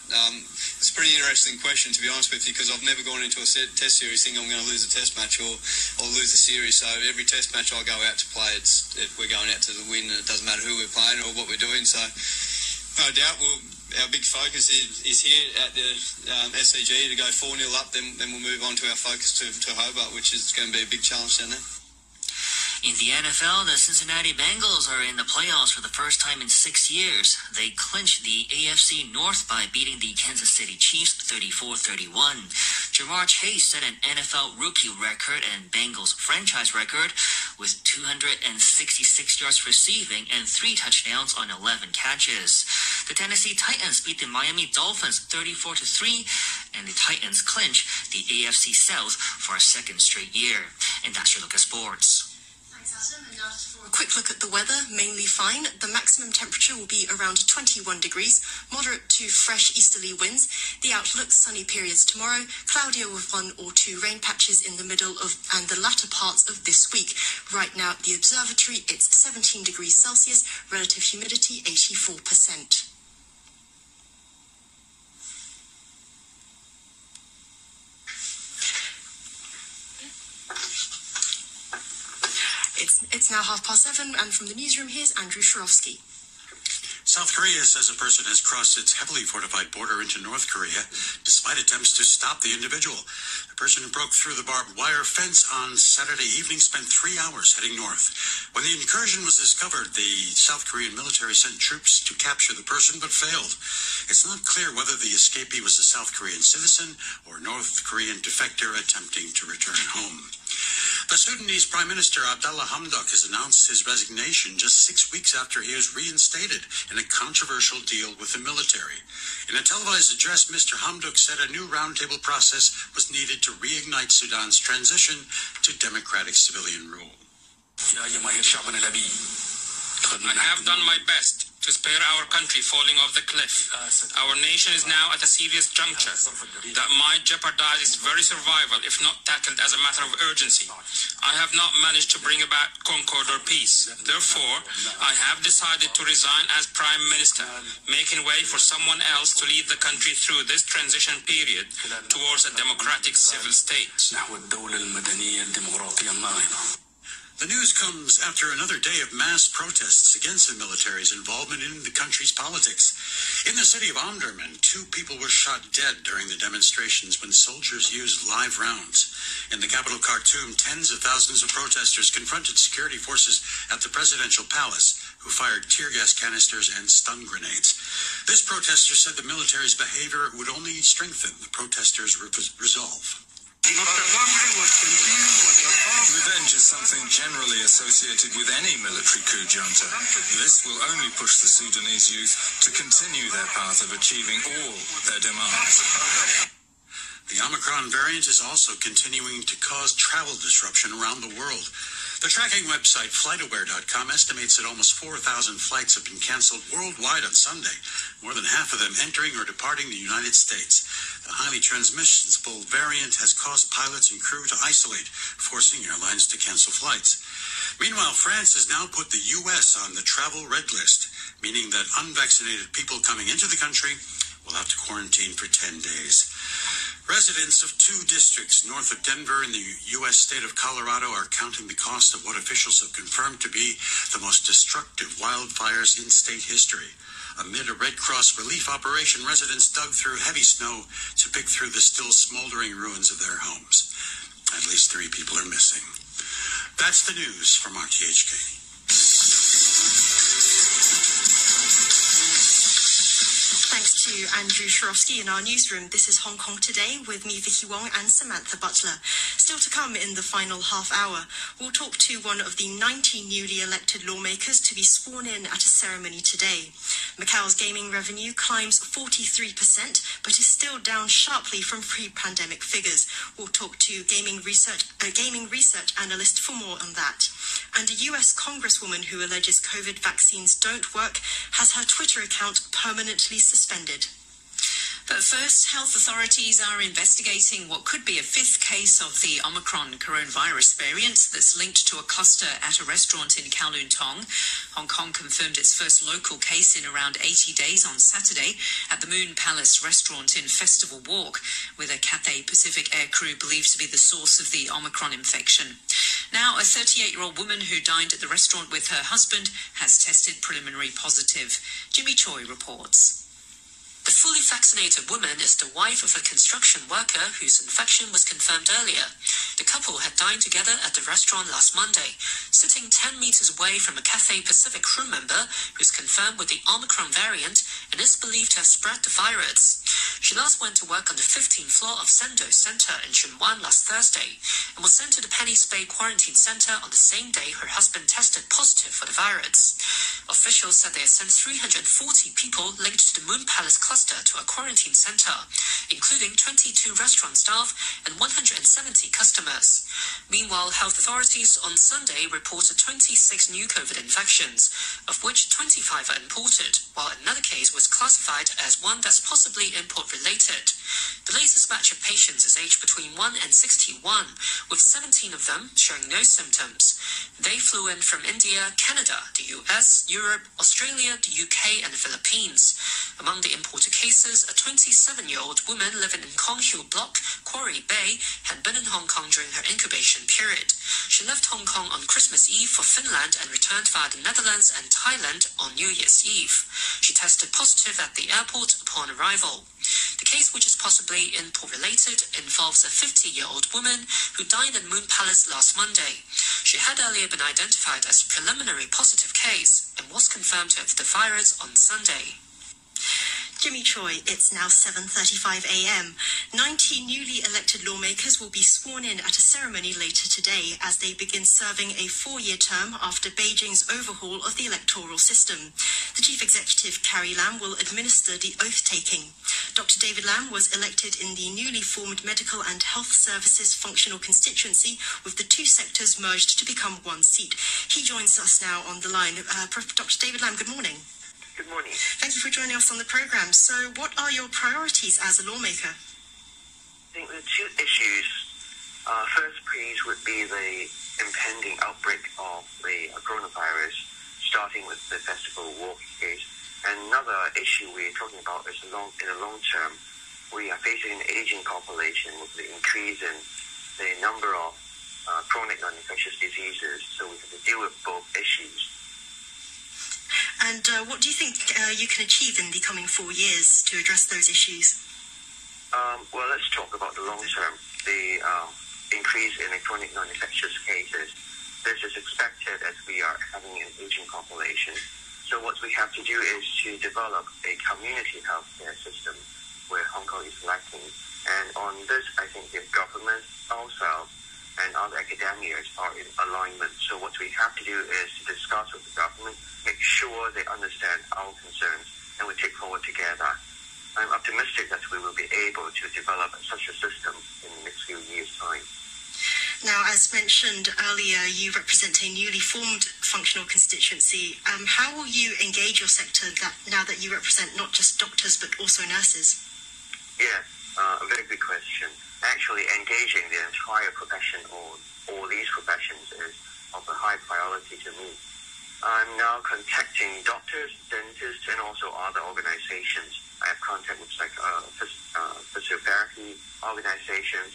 S24: It's a pretty interesting question, to be honest with you, because I've never gone into a test series thinking I'm going to lose a test match or lose the series. So every test match I go out to play, we're going out to the win. It doesn't matter who we're playing or what we're doing. So no doubt our big focus is here at the SCG to go 4-0 up, then we'll move on to our focus to Hobart, which is going to be a big challenge down there.
S16: In the NFL, the Cincinnati Bengals are in the playoffs for the first time in 6 years. They clinched the AFC North by beating the Kansas City Chiefs 34-31. Jamar Chase set an NFL rookie record and Bengals franchise record with 266 yards receiving and 3 touchdowns on 11 catches. The Tennessee Titans beat the Miami Dolphins 34-3, and the Titans clinch the AFC South for a second straight year. And that's your look at sports.
S5: A quick look at the weather, mainly fine. The maximum temperature will be around 21 degrees, moderate to fresh easterly winds. The outlook, sunny periods tomorrow, cloudier with 1 or 2 rain patches in the middle of and the latter parts of this week. Right now at the observatory, it's 17 degrees Celsius, relative humidity 84%. It's now 7:30, and from the newsroom, here's Andrew Sharofsky.
S2: South Korea says a person has crossed its heavily fortified border into North Korea despite attempts to stop the individual. The person who broke through the barbed wire fence on Saturday evening spent 3 hours heading north. When the incursion was discovered, the South Korean military sent troops to capture the person but failed. It's not clear whether the escapee was a South Korean citizen or North Korean defector attempting to return home. The Sudanese Prime Minister Abdallah Hamdok has announced his resignation just 6 weeks after he was reinstated in a controversial deal with the military. In a televised address, Mr. Hamdok said a new roundtable process was needed to reignite Sudan's transition to democratic civilian rule.
S4: I have done my best to spare our country falling off the cliff. Our nation is now at a serious juncture that might jeopardize its very survival if not tackled as a matter of urgency. I have not managed to bring about concord or peace. Therefore, I have decided to resign as Prime Minister, making way for someone else to lead the country through this transition period towards a democratic civil state.
S2: The news comes after another day of mass protests against the military's involvement in the country's politics. In the city of Omdurman, 2 people were shot dead during the demonstrations when soldiers used live rounds. In the capital Khartoum, tens of thousands of protesters confronted security forces at the presidential palace, who fired tear gas canisters and stun grenades. This protester said the military's behavior would only strengthen the protesters' resolve.
S9: Revenge is something generally associated with any military coup junta. This will only push the Sudanese youth to continue their path of achieving all their demands.
S2: The Omicron variant is also continuing to cause travel disruption around the world. The tracking website FlightAware.com estimates that almost 4,000 flights have been canceled worldwide on Sunday, more than half of them entering or departing the United States. The highly transmissible variant has caused pilots and crew to isolate, forcing airlines to cancel flights. Meanwhile, France has now put the U.S. on the travel red list, meaning that unvaccinated people coming into the country will have to quarantine for 10 days. Residents of 2 districts north of Denver in the U.S. state of Colorado are counting the cost of what officials have confirmed to be the most destructive wildfires in state history. Amid a Red Cross relief operation, residents dug through heavy snow to pick through the still smoldering ruins of their homes. At least 3 people are missing. That's the news from RTHK.
S5: Thanks to Andrew Sharofsky in our newsroom. This is Hong Kong Today with me, Vicky Wong, and Samantha Butler. Still to come in the final half hour, we'll talk to one of the 90 newly elected lawmakers to be sworn in at a ceremony today. Macau's gaming revenue climbs 43%, but is still down sharply from pre-pandemic figures. We'll talk to gaming research analyst for more on that. And a US congresswoman who alleges COVID vaccines don't work has her Twitter account permanently suspended.
S6: But first, health authorities are investigating what could be a 5th case of the Omicron coronavirus variant that's linked to a cluster at a restaurant in Kowloon Tong. Hong Kong confirmed its first local case in around 80 days on Saturday at the Moon Palace restaurant in Festival Walk, with a Cathay Pacific aircrew believed to be the source of the Omicron infection. Now, a 38-year-old woman who dined at the restaurant with her husband has tested preliminary positive. Jimmy Choi reports.
S21: The fully vaccinated woman is the wife of a construction worker whose infection was confirmed earlier. The couple had dined together at the restaurant last Monday, sitting 10 meters away from a Cathay Pacific crew member who's confirmed with the Omicron variant and is believed to have spread the virus.
S6: She last went to work on the 15th floor of Sendo Center in Chunwan last Thursday and was sent to the Penny's Bay Quarantine Center on the same day her husband tested positive for the virus. Officials said they had sent 340 people linked to the Moon Palace cluster to a quarantine center, including 22 restaurant staff and 170 customers. Meanwhile, health authorities on Sunday reported 26 new COVID infections, of which 25 are imported, while another case was classified as one that's possibly import-related. The latest batch of patients is aged between 1 and 61, with 17 of them showing no symptoms. They flew in from India, Canada, the US, Europe, Australia, the UK, and the Philippines. Among the imported cases, a 27-year-old woman living in Kong Hill Block, Quarry Bay, had been in Hong Kong during her incubation period. She left Hong Kong on Christmas Eve for Finland and returned via the Netherlands and Thailand on New Year's Eve. She tested positive at the airport upon arrival. The case, which is possibly import-related, involves a 50-year-old woman who dined at Moon Palace last Monday. She had earlier been identified as a preliminary positive case and was confirmed to have the virus on Sunday.
S5: Jimmy Choi, it's now 7:35 a.m. 90 newly elected lawmakers will be sworn in at a ceremony later today as they begin serving a 4-year term after Beijing's overhaul of the electoral system. The Chief Executive, Carrie Lam, will administer the oath-taking. Dr. David Lam was elected in the newly formed Medical and Health Services Functional Constituency, with the two sectors merged to become one seat. He joins us now on the line. Dr. David Lam, good morning.
S1: Good morning.
S5: Thank you for joining us on the program. So what are your priorities as a lawmaker?
S1: I think the two issues, first please would be the impending outbreak of the coronavirus, starting with the festival walk case. And another issue we're talking about is in the long term, we are facing an aging population with the increase in the number of chronic non-infectious diseases, so we have to deal with both issues.
S5: And what do you think you can achieve in the coming 4 years to address those issues?
S1: Well, let's talk about the long term. The increase in the chronic non-infectious cases. This is expected as we are having an aging population. So what we have to do is to develop a community healthcare system where Hong Kong is lacking. And on this, I think the government, ourselves, and other academics are in alignment. So what we have to do is to discuss with the government, make sure they understand our concerns, and we take forward together. I'm optimistic that we will be able to develop such a system in the next few years' time.
S5: Now, as mentioned earlier, you represent a newly formed functional constituency. How will you engage your sector now that you represent not just doctors but also nurses?
S1: Yeah, a very good question. Actually, engaging the entire profession or all these professions is of a high priority to me. I'm now contacting doctors, dentists, and also other organizations. I have contact with physiotherapy organizations,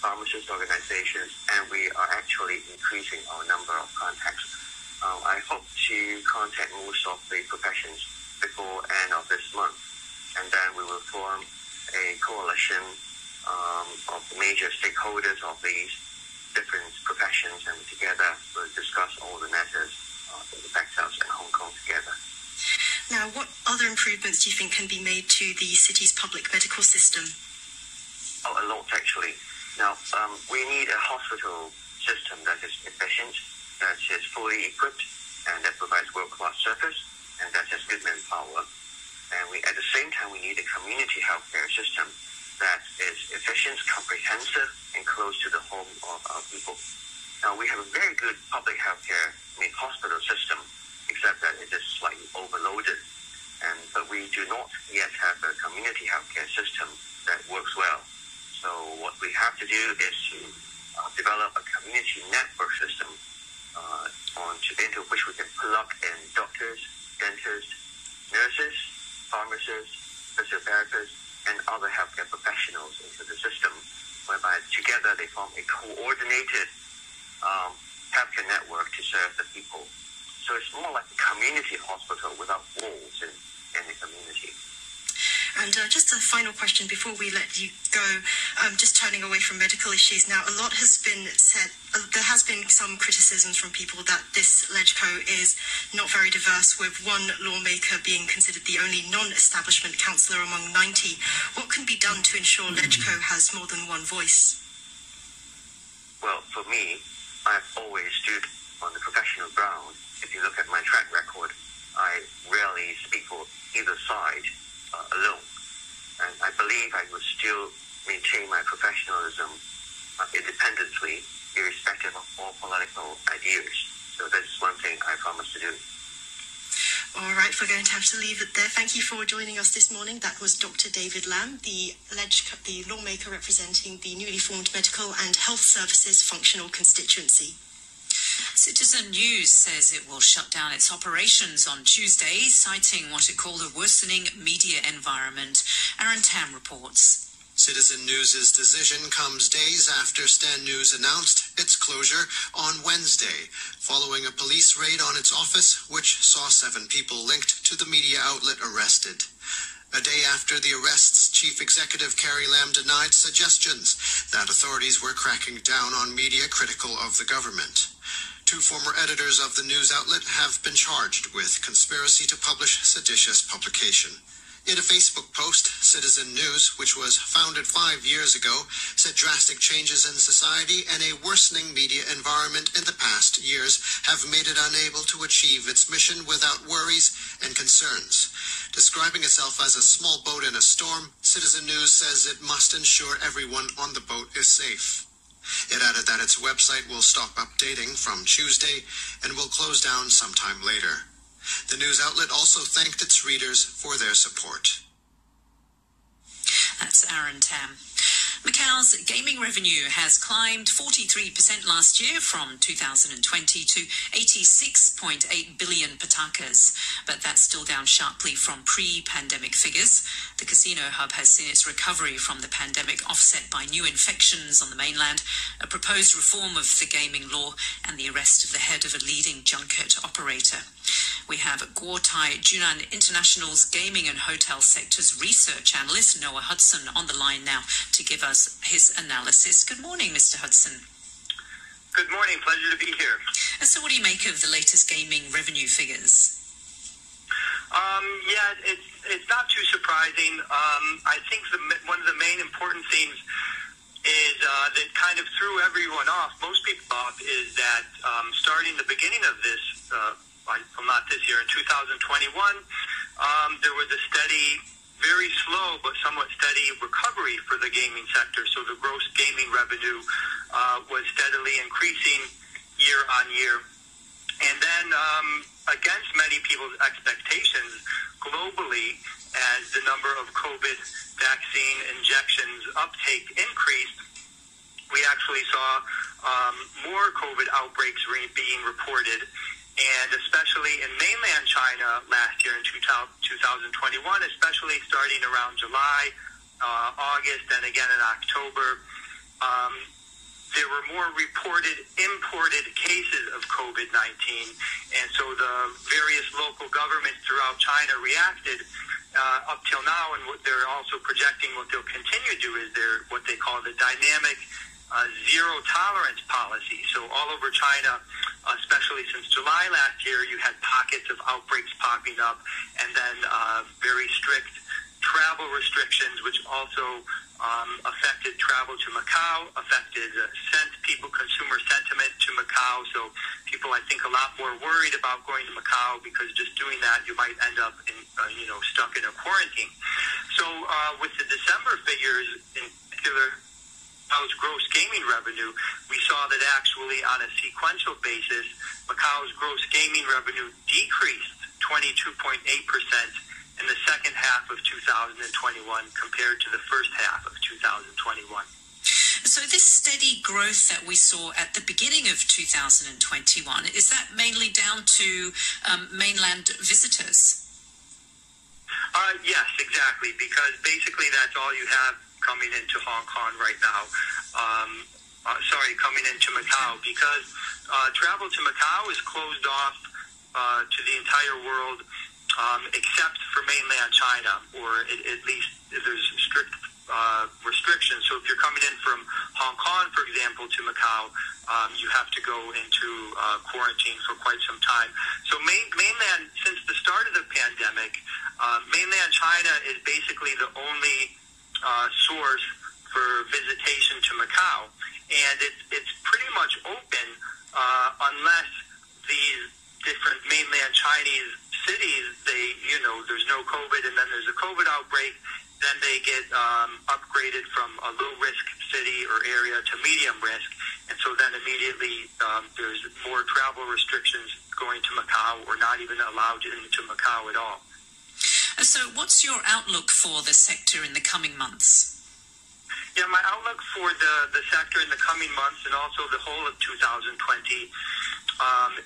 S1: pharmacist organizations, and we are actually increasing our number of contacts. I hope to contact most of the professions before end of this month, and then we will form a coalition of the major stakeholders of these different professions, and together we'll discuss all the matters that affect us in Hong Kong together.
S5: Now, what other improvements do you think can be made to the city's public medical system?
S1: Oh, a lot actually. Now, we need a hospital system that is efficient, that is fully equipped, and that provides world-class service, and that has good manpower. And at the same time, we need a community healthcare system that is efficient, comprehensive, and close to the home of our people. Now, we have a very good public healthcare, hospital system, except that it is slightly overloaded. But we do not yet have a community healthcare system that works well. So what we have to do is to develop a community network system into which we can plug in doctors, dentists, nurses, pharmacists, physiotherapists, and other healthcare professionals into the system, whereby together they form a coordinated healthcare network to serve the people. So it's more like a community hospital without walls in the community.
S5: And just a final question before we let you go, just turning away from medical issues now, a lot has been said, there has been some criticisms from people that this LegCo is not very diverse, with one lawmaker being considered the only non-establishment councillor among 90. What can be done to ensure LegCo has more than one voice?
S1: Well, for me, I've always stood on the professional ground. If you look at my track record, I rarely speak for either side alone. And I believe I will still maintain my professionalism independently, irrespective of all political ideas. So that's one thing I promise to do.
S5: All right, we're going to have to leave it there. Thank you for joining us this morning. That was Dr. David Lam, the lawmaker representing the newly formed Medical and Health Services Functional Constituency.
S6: Citizen News says it will shut down its operations on Tuesday, citing what it called a worsening media environment. Aaron Tam reports.
S3: Citizen News' decision comes days after Stan News announced its closure on Wednesday, following a police raid on its office, which saw 7 people linked to the media outlet arrested. A day after the arrests, Chief Executive Carrie Lam denied suggestions that authorities were cracking down on media critical of the government. 2 former editors of the news outlet have been charged with conspiracy to publish seditious publication. In a Facebook post, Citizen News, which was founded 5 years ago, said drastic changes in society and a worsening media environment in the past years have made it unable to achieve its mission without worries and concerns. Describing itself as a small boat in a storm, Citizen News says it must ensure everyone on the boat is safe. It added that its website will stop updating from Tuesday and will close down sometime later. The news outlet also thanked its readers for their support.
S6: That's Aaron Tam. Macau's gaming revenue has climbed 43% last year from 2020 to 86.8 billion patakas, but that's still down sharply from pre-pandemic figures. The casino hub has seen its recovery from the pandemic offset by new infections on the mainland, a proposed reform of the gaming law, and the arrest of the head of a leading junket operator. We have Guotai Junan International's gaming and hotel sector's research analyst, Noah Hudson, on the line now to give us his analysis. Good morning, Mr. Hudson.
S7: Good morning. Pleasure to be here.
S6: So what do you make of the latest gaming revenue figures?
S7: It's not too surprising. I think one of the main important things is that kind of threw everyone off, most people off, is that starting the beginning of this, well, not this year, in 2021, there was a steady, very slow but somewhat steady recovery for the gaming sector. So the gross gaming revenue was steadily increasing year on year. And then against many people's expectations globally, as the number of COVID vaccine injections uptake increased, we actually saw more COVID outbreaks being reported. And especially in mainland China last year in 2021, especially starting around July, August, and again in October, there were more reported imported cases of COVID-19. And so the various local governments throughout China reacted up till now, and what they're also projecting what they'll continue to do is what they call the dynamic zero tolerance policy. So all over China, especially since July last year, you had pockets of outbreaks popping up, and then very strict travel restrictions, which also affected travel to Macau, affected consumer sentiment to Macau. So people, I think, a lot more worried about going to Macau because just doing that, you might end up in, stuck in a quarantine. So with the December figures in particular, Macau's gross gaming revenue, we saw that actually on a sequential basis, Macau's gross gaming revenue decreased 22.8% in the second half of 2021 compared to the first half of 2021.
S6: So this steady growth that we saw at the beginning of 2021, is that mainly down to mainland visitors?
S7: Yes, exactly, because basically that's all you have coming into Hong Kong right now. Coming into Macau, because travel to Macau is closed off to the entire world except for mainland China, or at least there's strict restrictions. So if you're coming in from Hong Kong, for example, to Macau, you have to go into quarantine for quite some time. So mainland, since the start of the pandemic, mainland China is basically the only source for visitation to Macau, and it's pretty much open unless these different mainland Chinese cities, there's no COVID, and then there's a COVID outbreak. Then they get upgraded from a low-risk city or area to medium risk, and so then immediately there's more travel restrictions going to Macau, or not even allowed into Macau at all.
S6: So what's your outlook for the sector in the coming months?
S7: Yeah, my outlook for the sector in the coming months and also the whole of 2020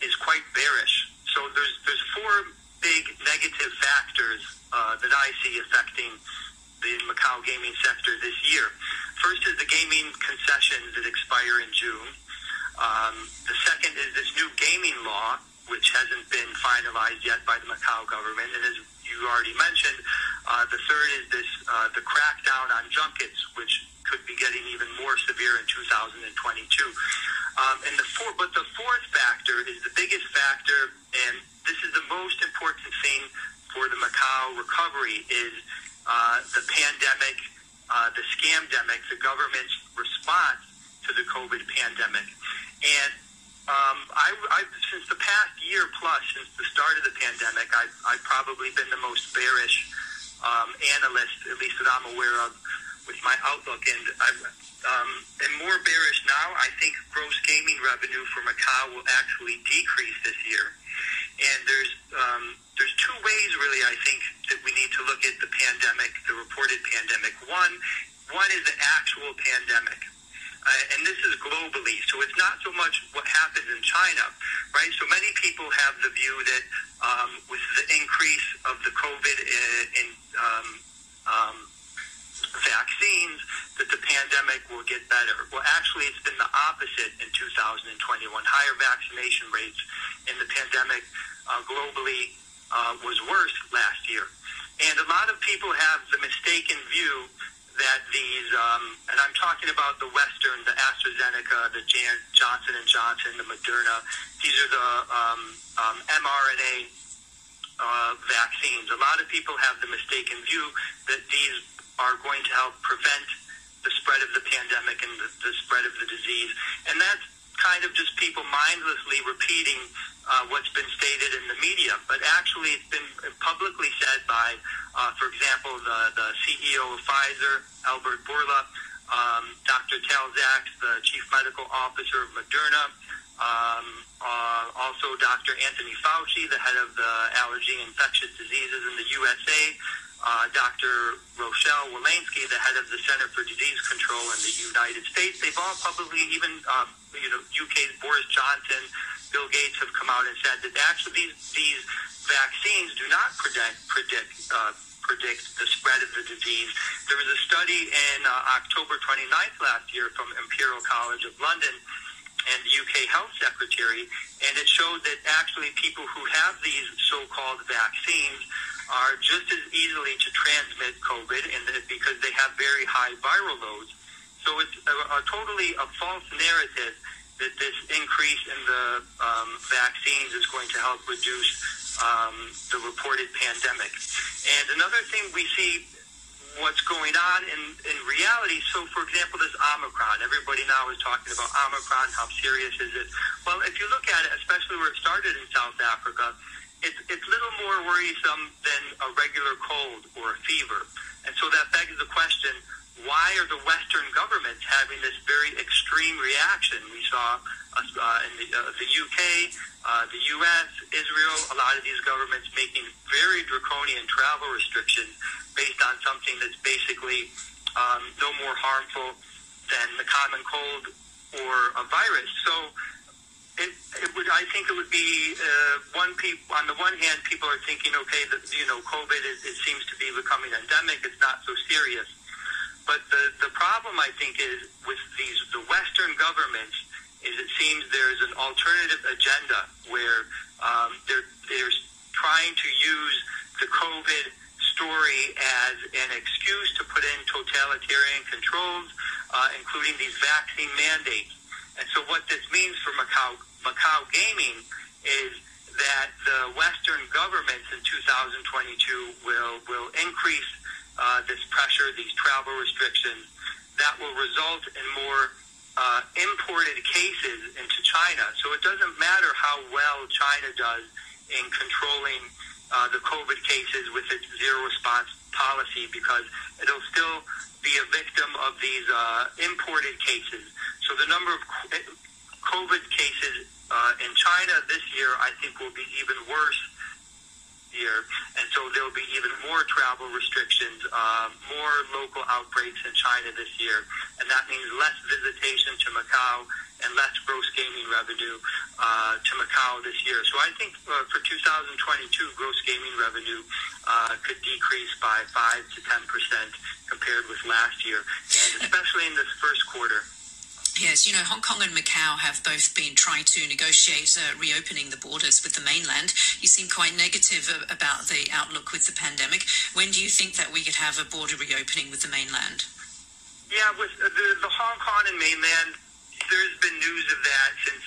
S7: is quite bearish. So there's four big negative factors that I see affecting the Macau gaming sector this year. First is the gaming concessions that expire in June. The second is this new gaming law, which hasn't been finalized yet by the Macau government. And as you already mentioned, the third is this the crackdown on junkets, which could be getting even more severe in 2022. But the fourth factor is the biggest factor, and this is the most important thing for the Macau recovery, is the pandemic, the scamdemic, the government's response to the COVID pandemic. And I've since the past year plus, since the start of the pandemic, I've probably been the most bearish analyst, at least that I'm aware of, with my outlook. And I'm more bearish now. I think gross gaming revenue for Macau will actually decrease this year. And there's two ways, really, I think, that we need to look at the pandemic, the reported pandemic. One is the actual pandemic. And this is globally, so it's not so much what happens in China, right? So many people have the view that with the increase of the COVID vaccines, that the pandemic will get better. Well, actually, it's been the opposite in 2021. Higher vaccination rates in the pandemic globally was worse last year. And a lot of people have the mistaken view that these, and I'm talking about the Western, the AstraZeneca, the Johnson & Johnson, the Moderna, these are the mRNA vaccines. A lot of people have the mistaken view that these are going to help prevent the spread of the pandemic and the spread of the disease. And that's kind of just people mindlessly repeating what's been stated in the media. But actually, it's been publicly said by, for example, the CEO of Pfizer, Albert Bourla, Dr. Talzak, the Chief Medical Officer of Moderna, also Dr. Anthony Fauci, the head of the Allergy and Infectious Diseases in the USA, Dr. Rochelle Walensky, the head of the Center for Disease Control in the United States. They've all publicly, even UK's Boris Johnson, Bill Gates have come out and said that actually these vaccines do not predict the spread of the disease. There was a study in October 29th last year from Imperial College of London and the UK Health Secretary, and it showed that actually people who have these so-called vaccines are just as easily to transmit COVID, and because they have very high viral loads. So it's totally a false narrative that this increase in the vaccines is going to help reduce the reported pandemic. And another thing we see what's going on in reality. So, for example, this Omicron, everybody now is talking about Omicron, how serious is it? Well, if you look at it, especially where it started in South Africa, it's little more worrisome than a regular cold or a fever. And so that begs the question, why are the Western governments having this very extreme reaction? We saw in the UK, the US, Israel, a lot of these governments making very draconian travel restrictions based on something that's basically no more harmful than the common cold or a virus. So I think it would be on the one hand, people are thinking, okay, that COVID it seems to be becoming endemic. It's not so serious. But the problem, I think, is with the Western governments is it seems there's an alternative agenda where they're trying to use the COVID story as an excuse to put in totalitarian controls, including these vaccine mandates. And so what this means for Macau gaming is that the Western governments in 2022 will increase this pressure, these travel restrictions, that will result in more imported cases into China. So it doesn't matter how well China does in controlling the COVID cases with its zero response policy, because it'll still be a victim of these imported cases. So the number of COVID cases in China this year, I think, will be even worse year, and so there'll be even more travel restrictions, more local outbreaks in China this year, and that means less visitation to Macau and less gross gaming revenue to Macau this year. So I think for 2022, gross gaming revenue could decrease by 5 to 10% compared with last year, and especially in this first quarter.
S6: Yes, Hong Kong and Macau have both been trying to negotiate reopening the borders with the mainland. You seem quite negative about the outlook with the pandemic. When do you think that we could have a border reopening with the mainland?
S7: Yeah, with the Hong Kong and mainland, there's been news of that since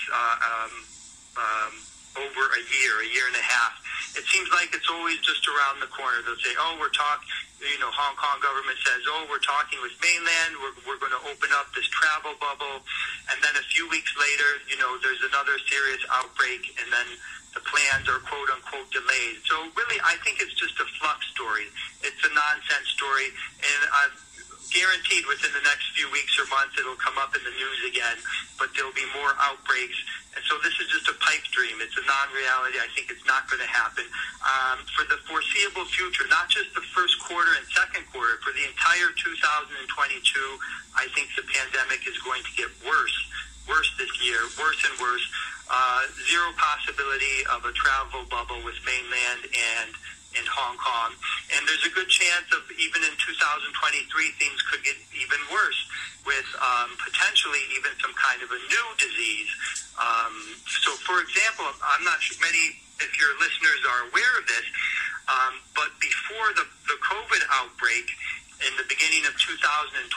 S7: over a year and a half. It seems like it's always just around the corner. They'll say, we're talking, Hong Kong government says, we're talking with mainland, we're going to open up this travel bubble, and then a few weeks later, there's another serious outbreak, and then the plans are quote-unquote delayed. So really, I think it's just a fluff story. It's a nonsense story, and I'm guaranteed within the next few weeks or months it'll come up in the news again, but there'll be more outbreaks. And so this is just a pipe dream. It's a non-reality. I think it's not going to happen. For the foreseeable future, not just the first quarter and second quarter, for the entire 2022, I think the pandemic is going to get worse this year, worse and worse. Zero possibility of a travel bubble with mainland and in Hong Kong. And there's a good chance of even in 2023 things could get even worse with potentially even some kind of a new disease. So for example, I'm not sure if your listeners are aware of this, but before the COVID outbreak in the beginning of 2021,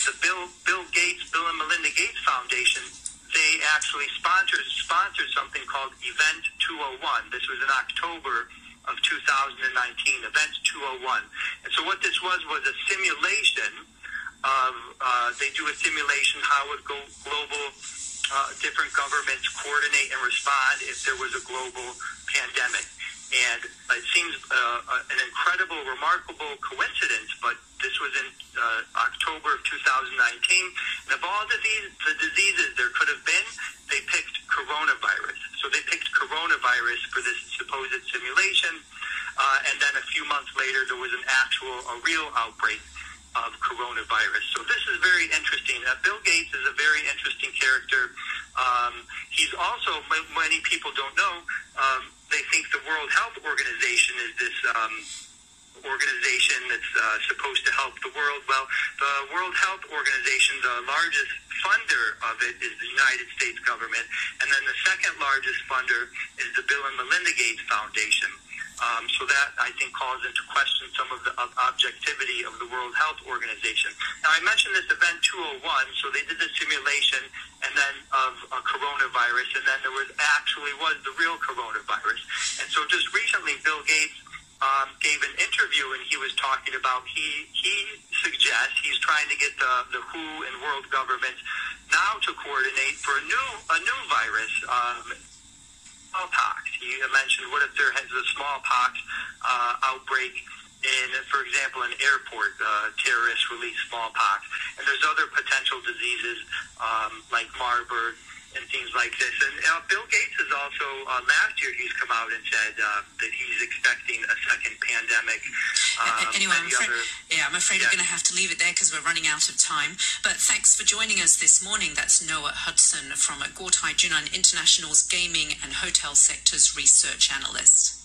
S7: the Bill and Melinda Gates Foundation, they actually sponsored something called Event 201. This was in October of 2019, Event 201. And so what this was a simulation of, they do a simulation how would global different governments coordinate and respond if there was a global pandemic. And it seems an incredible, remarkable coincidence, but this was in October of 2019. And of all the diseases there could have been, they picked coronavirus. So they picked coronavirus for this supposed simulation, and then a few months later there was a real outbreak of coronavirus. So this is very interesting. Bill Gates is a very interesting character. He's also, many people don't know, they think the World Health Organization is this organization that's supposed to help the world. Well, the World Health Organization, the largest funder of it is the United States government, and then the second largest funder is the Bill and Melinda Gates Foundation. So that, I think, calls into question some of the objectivity of the World Health Organization. Now, I mentioned this Event 201, so they did the simulation and then of a coronavirus, and then there was the real coronavirus. And so just recently, Bill Gates gave an interview, and he was talking about, he suggests he's trying to get the WHO and world governments now to coordinate for a new virus, smallpox. He mentioned, what if there has a smallpox outbreak in, for example, an airport, terrorists release smallpox. And there's other potential diseases like Marburg and things like this. And Bill Gates has also, last year, he's come out and said that he's expecting a second pandemic.
S6: Anyway, I'm afraid we're going to have to leave it there because we're running out of time. But thanks for joining us this morning. That's Noah Hudson from Guotai Junan International's Gaming and Hotel Sectors Research Analyst.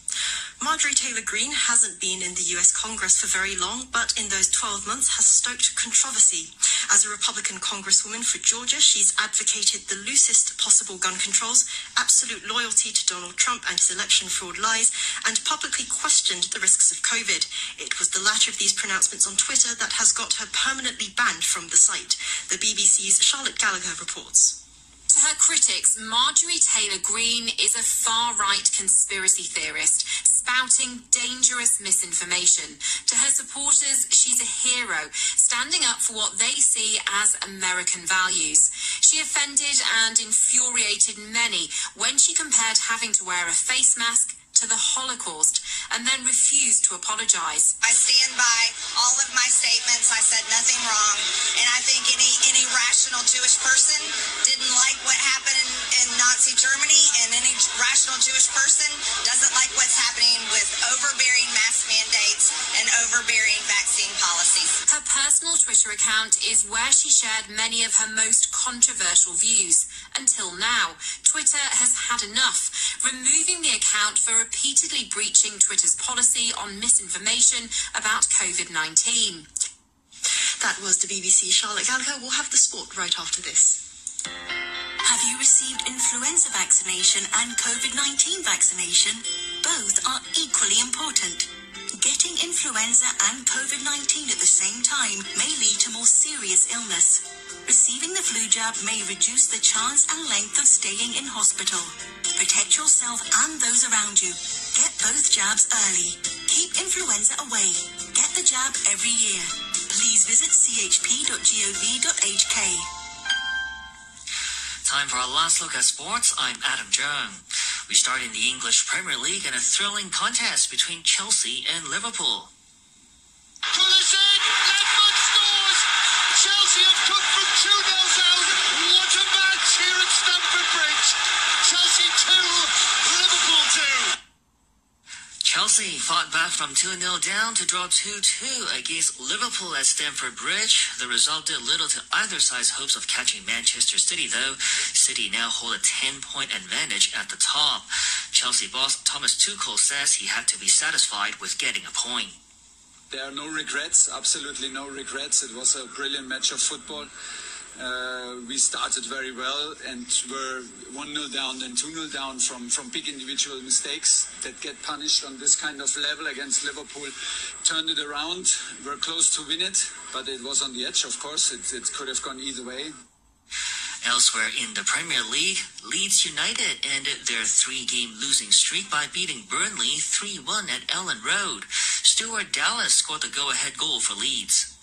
S5: Marjorie Taylor Greene hasn't been in the US Congress for very long, but in those 12 months has stoked controversy. As a Republican congresswoman for Georgia, she's advocated the loosest possible gun controls, absolute loyalty to Donald Trump and his election fraud lies, and publicly questioned the risks of COVID. It was the latter of these pronouncements on Twitter that has got her permanently banned from the site. The BBC's Charlotte Gallagher reports.
S8: To her critics, Marjorie Taylor Greene is a far-right conspiracy theorist, spouting dangerous misinformation. To her supporters, she's a hero, standing up for what they see as American values. She offended and infuriated many when she compared having to wear a face mask to the Holocaust and then refused to apologize.
S10: I stand by all of my statements. I said nothing wrong. And I think any rational Jewish person didn't like what happened in Nazi Germany, and any rational Jewish person doesn't like what's happening with overbearing mask mandates and overbearing vaccine policies.
S8: Her personal Twitter account is where she shared many of her most controversial views. Until now, Twitter has had enough, removing the account for repeatedly breaching Twitter's policy on misinformation about COVID-19.
S5: That was the BBC. Charlotte Gallagher. We'll have the sport right after this.
S11: Have you received influenza vaccination and COVID-19 vaccination? Both are equally important. Getting influenza and COVID-19 at the same time may lead to more serious illness. Receiving the flu jab may reduce the chance and length of staying in hospital. Protect yourself and those around you. Get both jabs early. Keep influenza away. Get the jab every year. Please visit chp.gov.hk.
S16: Time for our last look at sports. I'm Adam Jung. We start in the English Premier League in a thrilling contest between Chelsea and Liverpool.
S18: Pulisic, left foot scores! Chelsea have come from 2-0 down. What a match here at Stamford Bridge. Chelsea 2, Liverpool 2.
S16: Chelsea fought back from 2-0 down to draw 2-2 against Liverpool at Stamford Bridge. The result did little to either side's hopes of catching Manchester City, though. City now hold a 10-point advantage at the top. Chelsea boss Thomas Tuchel says he had to be satisfied with getting a point.
S19: There are no regrets, absolutely no regrets. It was a brilliant match of football. We started very well and were 1-0 down, then 2-0 down from big individual mistakes that get punished on this kind of level against Liverpool. Turned it around, were close to win it, but it was on the edge, of course. It could have gone either way.
S16: Elsewhere in the Premier League, Leeds United ended their 3-game losing streak by beating Burnley 3-1 at Ellen Road. Stuart Dallas scored the go-ahead goal for Leeds.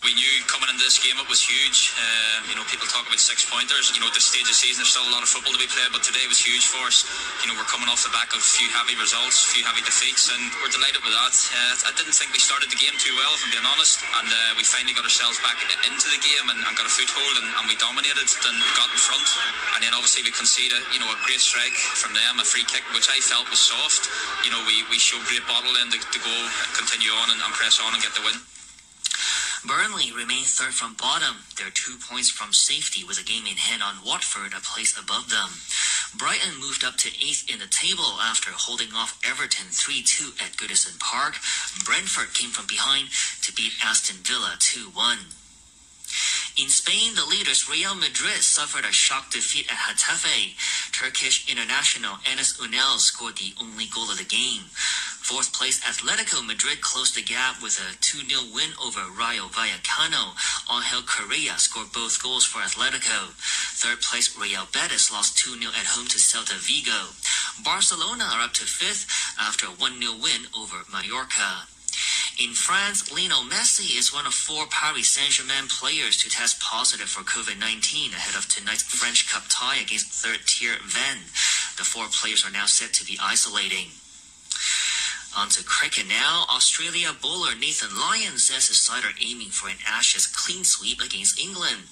S20: We knew coming into this game it was huge. People talk about 6-pointers. At this stage of the season there's still a lot of football to be played, but today was huge for us. We're coming off the back of a few heavy results, a few heavy defeats, and we're delighted with that. I didn't think we started the game too well, if I'm being honest, and we finally got ourselves back into the game and got a foothold, and we dominated and got in front. And then obviously we conceded a great strike from them, a free kick, which I felt was soft. We showed great bottle then to go, continue on and press on and get the win.
S16: Burnley remain third from bottom. They're 2 points from safety with a game in hand on Watford, a place above them. Brighton moved up to 8th in the table after holding off Everton 3-2 at Goodison Park. Brentford came from behind to beat Aston Villa 2-1. In Spain, the leaders Real Madrid suffered a shock defeat at Getafe. Turkish international Enes Ünal scored the only goal of the game. Fourth place Atletico Madrid closed the gap with a 2-0 win over Rayo Vallecano. Angel Correa scored both goals for Atletico. Third place Real Betis lost 2-0 at home to Celta Vigo. Barcelona are up to 5th after a 1-0 win over Mallorca. In France, Lionel Messi is one of 4 Paris Saint-Germain players to test positive for COVID-19 ahead of tonight's French Cup tie against third-tier Vannes. The 4 players are now set to be isolating. On to cricket now. Australia bowler Nathan Lyon says his side are aiming for an Ashes clean sweep against England.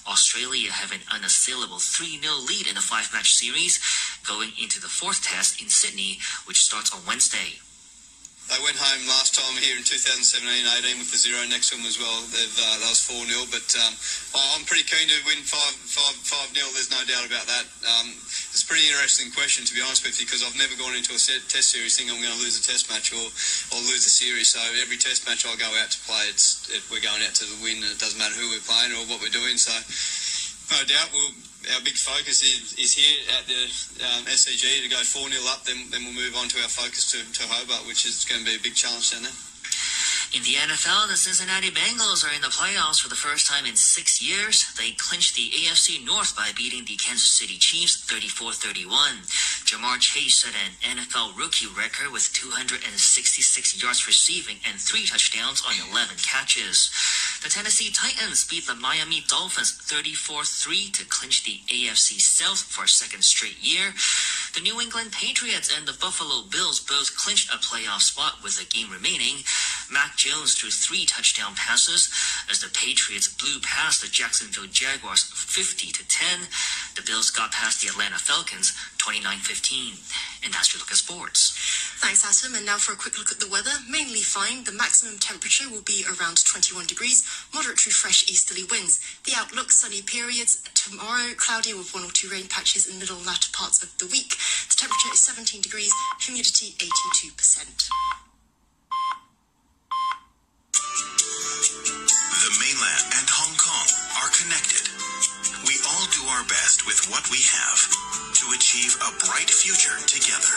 S16: Australia have an unassailable 3-0 lead in the 5-match series, going into the 4th test in Sydney, which starts on Wednesday.
S24: They went home last time here in 2017-18 with the 0 next to them as well. That was 4-0, but I'm pretty keen to win 5-0. There's no doubt about that. It's a pretty interesting question, to be honest with you, because I've never gone into a test series thinking I'm going to lose a test match or lose a series. So every test match I go out to play, we're going out to win, and it doesn't matter who we're playing or what we're doing. So no doubt our big focus is here at the SCG to go 4-0 up, then we'll move on to our focus to Hobart, which is going to be a big challenge down there.
S16: In the NFL, the Cincinnati Bengals are in the playoffs for the first time in 6 years. They clinched the AFC North by beating the Kansas City Chiefs 34-31. Jamar Chase set an NFL rookie record with 266 yards receiving and 3 touchdowns on 11 catches. The Tennessee Titans beat the Miami Dolphins 34-3 to clinch the AFC South for a second straight year. The New England Patriots and the Buffalo Bills both clinched a playoff spot with a game remaining. Mac Jones threw 3 touchdown passes as the Patriots blew past the Jacksonville Jaguars 50-10. The Bills got past the Atlanta Falcons 29-15. And that's your look at sports.
S5: Thanks, Adam. And now for a quick look at the weather. Mainly fine. The maximum temperature will be around 21 degrees. Moderate to fresh easterly winds. The outlook, sunny periods. Tomorrow, cloudy with 1 or 2 rain patches in the middle and latter parts of the week. The temperature is 17 degrees. Humidity 82%.
S12: The mainland and Hong Kong are connected. We all do our best with what we have to achieve a bright future together.